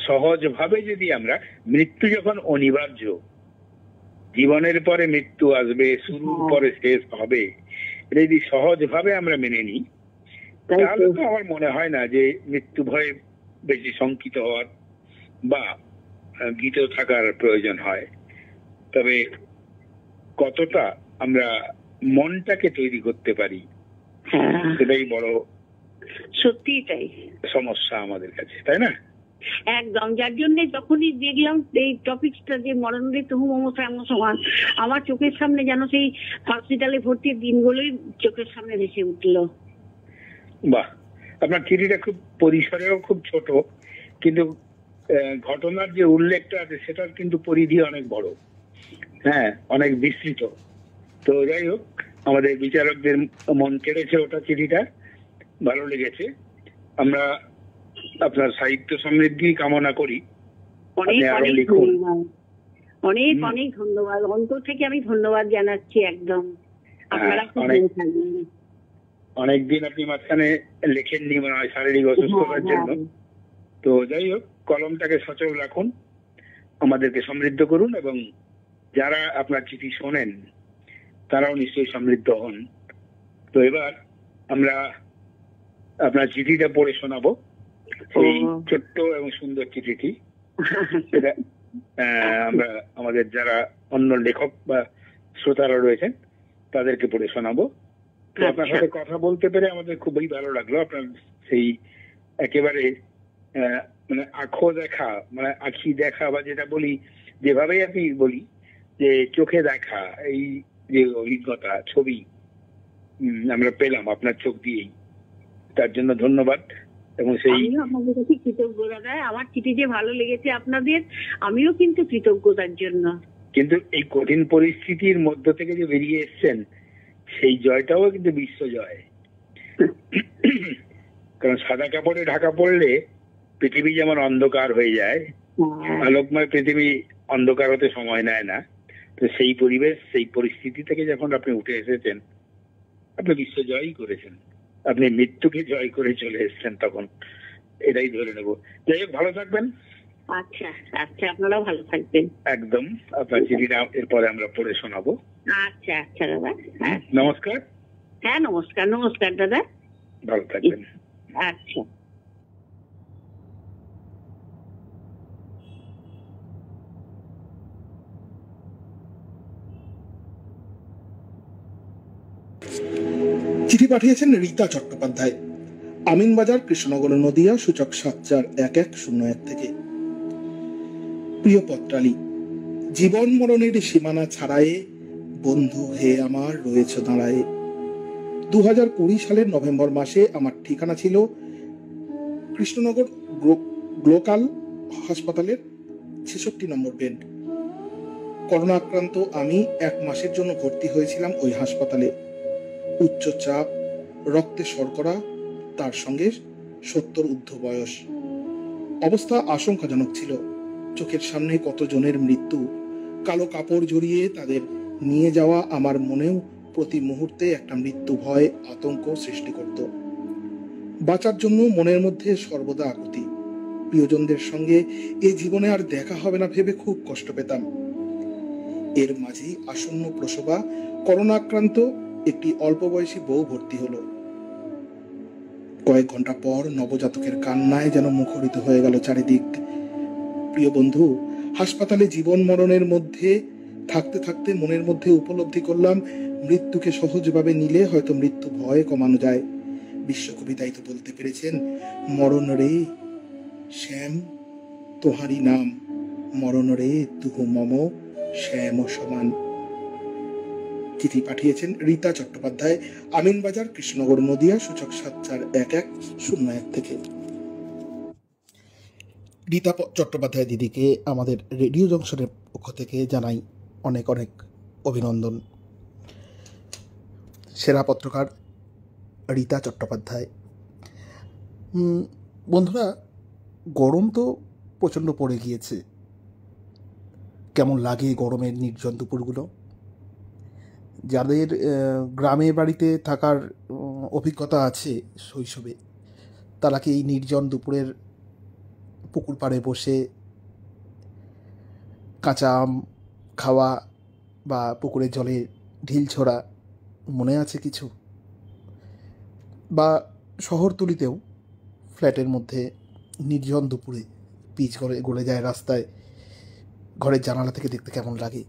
সহজভাবে যদি আমরা, মৃত্যু যখন অনিবার্য, জীবনের পরে মৃত্যু আসবে, শুরুর পরে শেষ হবে, এটা যদি সহজভাবে আমরা মেনে নিই, তাহলে তো আমার মনে হয় না যে মৃত্যু ভয়ে বেশি শঙ্কিত হওয়ার বা ভীত থাকার প্রয়োজন হয়। তবে কতটা আমরা মনটাকে তৈরি করতে পারি, সেটাই বড় সত্যি তাই সমস্যা আমাদের কাছে, তাই না? একদম। যার জন্য যখনই দেখলাম এই টপিকটা যে মরণরে তহু মমতা এমন সমান, আমার চোখের সামনে যেন সেই হসপিটালে ভর্তির দিনগুলোই চোখের সামনে ভেসে উঠলো। বাহ, আপনার চিঠিটা খুব পরিসরেও খুব ছোট, কিন্তু ঘটনার যে উল্লেখটা আছে সেটার কিন্তু পরিধি অনেক বড়, হ্যাঁ, অনেক বিস্তৃত। তো যাই হোক, আমাদের বিচারকদের মন কেড়েছে ওটা, চিঠিটা ভালো লেগেছে। আমরা আপনার সাহিত্য সমৃদ্ধি কামনা করি, অনেক আরো অনেক লিখুন। ধন্যবাদ, অনেক অনেক ধন্যবাদ, অন্তর থেকে আমি ধন্যবাদ জানাচ্ছি। একদম আপনারা খুব ভালো থাকবেন। অনেকদিন আপনি মাঝখানে লেখেননি মনে হয় শারীরিক অসুস্থতার জন্য। তো যাই হোক, কলমটাকে সচল রাখুন, আমাদেরকে সমৃদ্ধ করুন, এবং যারা আপনার চিঠি শোনেন তারাও নিশ্চয়ই সমৃদ্ধ হন। তো এবার আমরা আপনার চিঠিটা পড়ে শোনাবো, এই ছোট্ট এবং সুন্দর চিঠিটি। সেটা আমরা আমাদের যারা অন্য লেখক বা শ্রোতারা রয়েছেন তাদেরকে পড়ে শোনাবো। তো আপনার সাথে কথা বলতে পেরে আমাদের খুবই ভালো লাগলো। আপনার সেই একেবারে মানে আঁখো দেখা, মানে আঁখি দেখা, বা যেটা বলি, যেভাবেই আপনি বলি যে চোখে দেখা, এই যে অভিজ্ঞতা, ছবি আমরা পেলাম আপনার চোখ দিয়েই, তার জন্য ধন্যবাদ। এবং সেই আপনাদের কাছে কৃতজ্ঞ দাদা, আমার চিঠি যে ভালো লেগেছে আপনাদের, আমিও কিন্তু কৃতজ্ঞতার জন্য। কিন্তু এই কঠিন পরিস্থিতির মধ্য থেকে যে বেরিয়ে এসছেন, সেই জয়টাও কিন্তু বিশ্ব জয়। কারণ সাদা কাপড়ে ঢাকা পড়লে পৃথিবী যেমন অন্ধকার হয়ে যায়, আলোকময় পৃথিবী অন্ধকার হতে সময় নেয় না। তো সেই পরিবেশ, সেই পরিস্থিতি থেকে যখন আপনি উঠে এসেছেন, আপনি বিশ্ব জয়ই করেছেন, আপনি মৃত্যুকে জয় করে চলে এসেছেন তখন, এটাই ধরে নেব। যাই হোক, ভালো থাকবেন। আচ্ছা আচ্ছা, আপনারাও ভালো থাকবেন। একদম, আপনার চিঠিটা এরপরে আমরা পড়ে শোনাবো। আচ্ছা আচ্ছা দাদা, নমস্কার। হ্যাঁ নমস্কার, নমস্কার দাদা, ভালো থাকবেন। আচ্ছা। চিঠি পাঠিয়েছেন রীতা চট্টোপাধ্যায়, আমিনবাজার, কৃষ্ণনগর, নদিয়া, সূচক 741101 থেকে। প্রিয় পত্রালী, জীবন মরণের সীমানা ছাড়ায়ে বন্ধু হে আমার রয়েছ দাঁড়ায়ে। 2020 সালের নভেম্বর মাসে আমার ঠিকানা ছিল কৃষ্ণনগর গ্লোকাল হাসপাতালের 66 নম্বর বেড। করোনা আক্রান্ত আমি 1 মাসের জন্য ভর্তি হয়েছিলাম ওই হাসপাতালে। উচ্চ চাপ, রক্তে শর্করা, তার সঙ্গে 70 ঊর্ধ্ব বয়স। অবস্থা আশঙ্কাজনক ছিল। চোখের সামনে কতজনের মৃত্যু, কালো কাপড় জড়িয়ে তাদের নিয়ে যাওয়া আমার মনেও প্রতি মুহূর্তে একটা মৃত্যু ভয়, আতঙ্ক সৃষ্টি করত। বাঁচার জন্য মনের মধ্যে সর্বদা আকুতি। প্রিয়জনদের সঙ্গে এ জীবনে আর দেখা হবে না ভেবে খুব কষ্ট পেতাম। এর মাঝেই আসন্ন প্রসবা করোনা আক্রান্ত একটি অল্প বয়সী বউ ভর্তি হলো। কয়েক ঘন্টা পর নবজাতকের কান্নায় যেন মুখরিত হয়ে গেল চারিদিক। প্রিয় বন্ধু, হাসপাতালে জীবন মরণের মধ্যে থাকতে থাকতে মনের মধ্যে উপলব্ধি করলাম, মৃত্যুকে সহজভাবে নিলে হয়তো মৃত্যু ভয় কমানো যায়। বিশ্বকবি তাই তো বলতে পেরেছেন, মরণ রে শ্যাম তোহারি নাম, মরণ রে তুহু মম শ্যাম সমান। চিঠি পাঠিয়েছেন রীতা চট্টোপাধ্যায়, আমিনবাজার, কৃষ্ণনগর, নদিয়া, সূচক 741101 থেকে। রীতা চট্টোপাধ্যায় দিদিকে আমাদের রেডিও জংশনের পক্ষ থেকে জানাই অনেক অনেক অভিনন্দন। সেরা পত্রকার রীতা চট্টোপাধ্যায়। বন্ধুরা, গরম তো প্রচণ্ড পড়ে গিয়েছে। কেমন লাগে গরমের নির্জন দুপুরগুলো? যাদের গ্রামে বাড়িতে থাকার অভিজ্ঞতা আছে শৈশবে, তারা কি এই নির্জন দুপুরের পুকুর পাড়ে বসে কাঁচা আম খাওয়া বা পুকুরের জলে ঢিল ছোড়া মনে আছে কিছু? বা শহরতলিতেও ফ্ল্যাটের মধ্যে নির্জন দুপুরে পিচ গলে যায় রাস্তায়, ঘরের জানালা থেকে দেখতে কেমন লাগে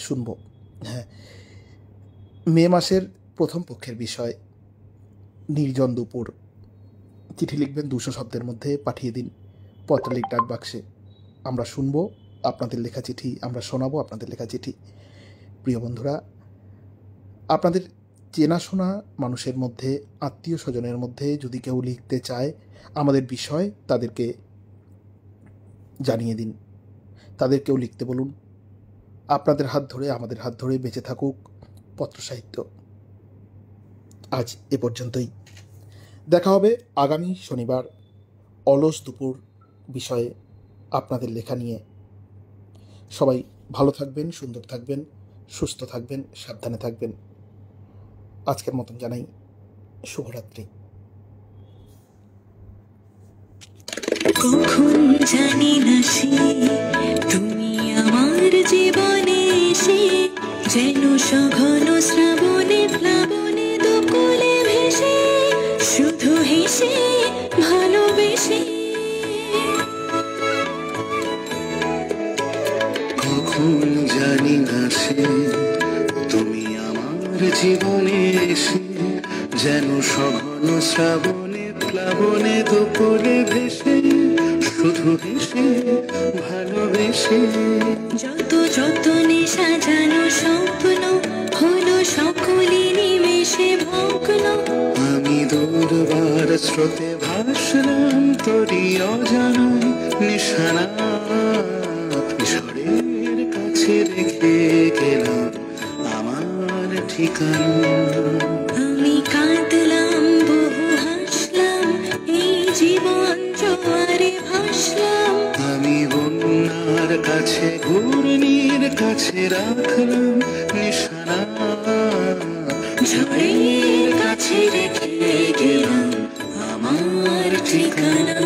শুনবো। হ্যাঁ, মে মাসের প্রথম পক্ষের বিষয় নির্জন দুপুর। চিঠি লিখবেন 200 শব্দের মধ্যে, পাঠিয়ে দিন পত্রালিক ডাক বাক্সে। আমরা শুনবো আপনাদের লেখা চিঠি, আমরা শোনাবো আপনাদের লেখা চিঠি। প্রিয় বন্ধুরা, আপনাদের চেনাশোনা মানুষের মধ্যে, আত্মীয় স্বজনের মধ্যে যদি কেউ লিখতে চায় আমাদের বিষয়, তাদেরকে জানিয়ে দিন, তাদেরকেও লিখতে বলুন। আপনাদের হাত ধরে, আমাদের হাত ধরে বেঁচে থাকুক পত্র সাহিত্য। আজ এ পর্যন্তই। দেখা হবে আগামী শনিবার অলস দুপুর বিষয়ে আপনাদের লেখা নিয়ে। সবাই ভালো থাকবেন, সুন্দর থাকবেন, সুস্থ থাকবেন, সাবধানে থাকবেন। আজকের মতন জানাই শুভরাত্রি। কখন জানি না সে তুমি আমার জীবনে এসে যেন সঘন শ্রাবণে প্লাবনে দুকুলে ভেসে শুধু হেসে ভালোবেসে। কখন জানি না সে তুমি আমার জীবনে এসে যেন সঘন শ্রাবণে প্লাবনে দুপুরে ভেসে শুধু হেসে ভালোবেসে। যত যতনে সাজানো স্বপ্ন হলো সকলে নিমেষে ভগ্ন। আমি দুর্বার স্রোতে ভাসলাম তোরই অজানায় নিশানা, ঝড়ের কাছে রেখে গেলাম আমার ঠিকানা। আমি কাঁদলাম বহু হাসলাম এই জীবন জোয়ারে ভাসলাম। আমি বন্যার কাছে ঘূর্ণির কাছে রাখলাম নিশানা, ঝড়ের কাছে রেখে গেলাম আমার ঠিকানা।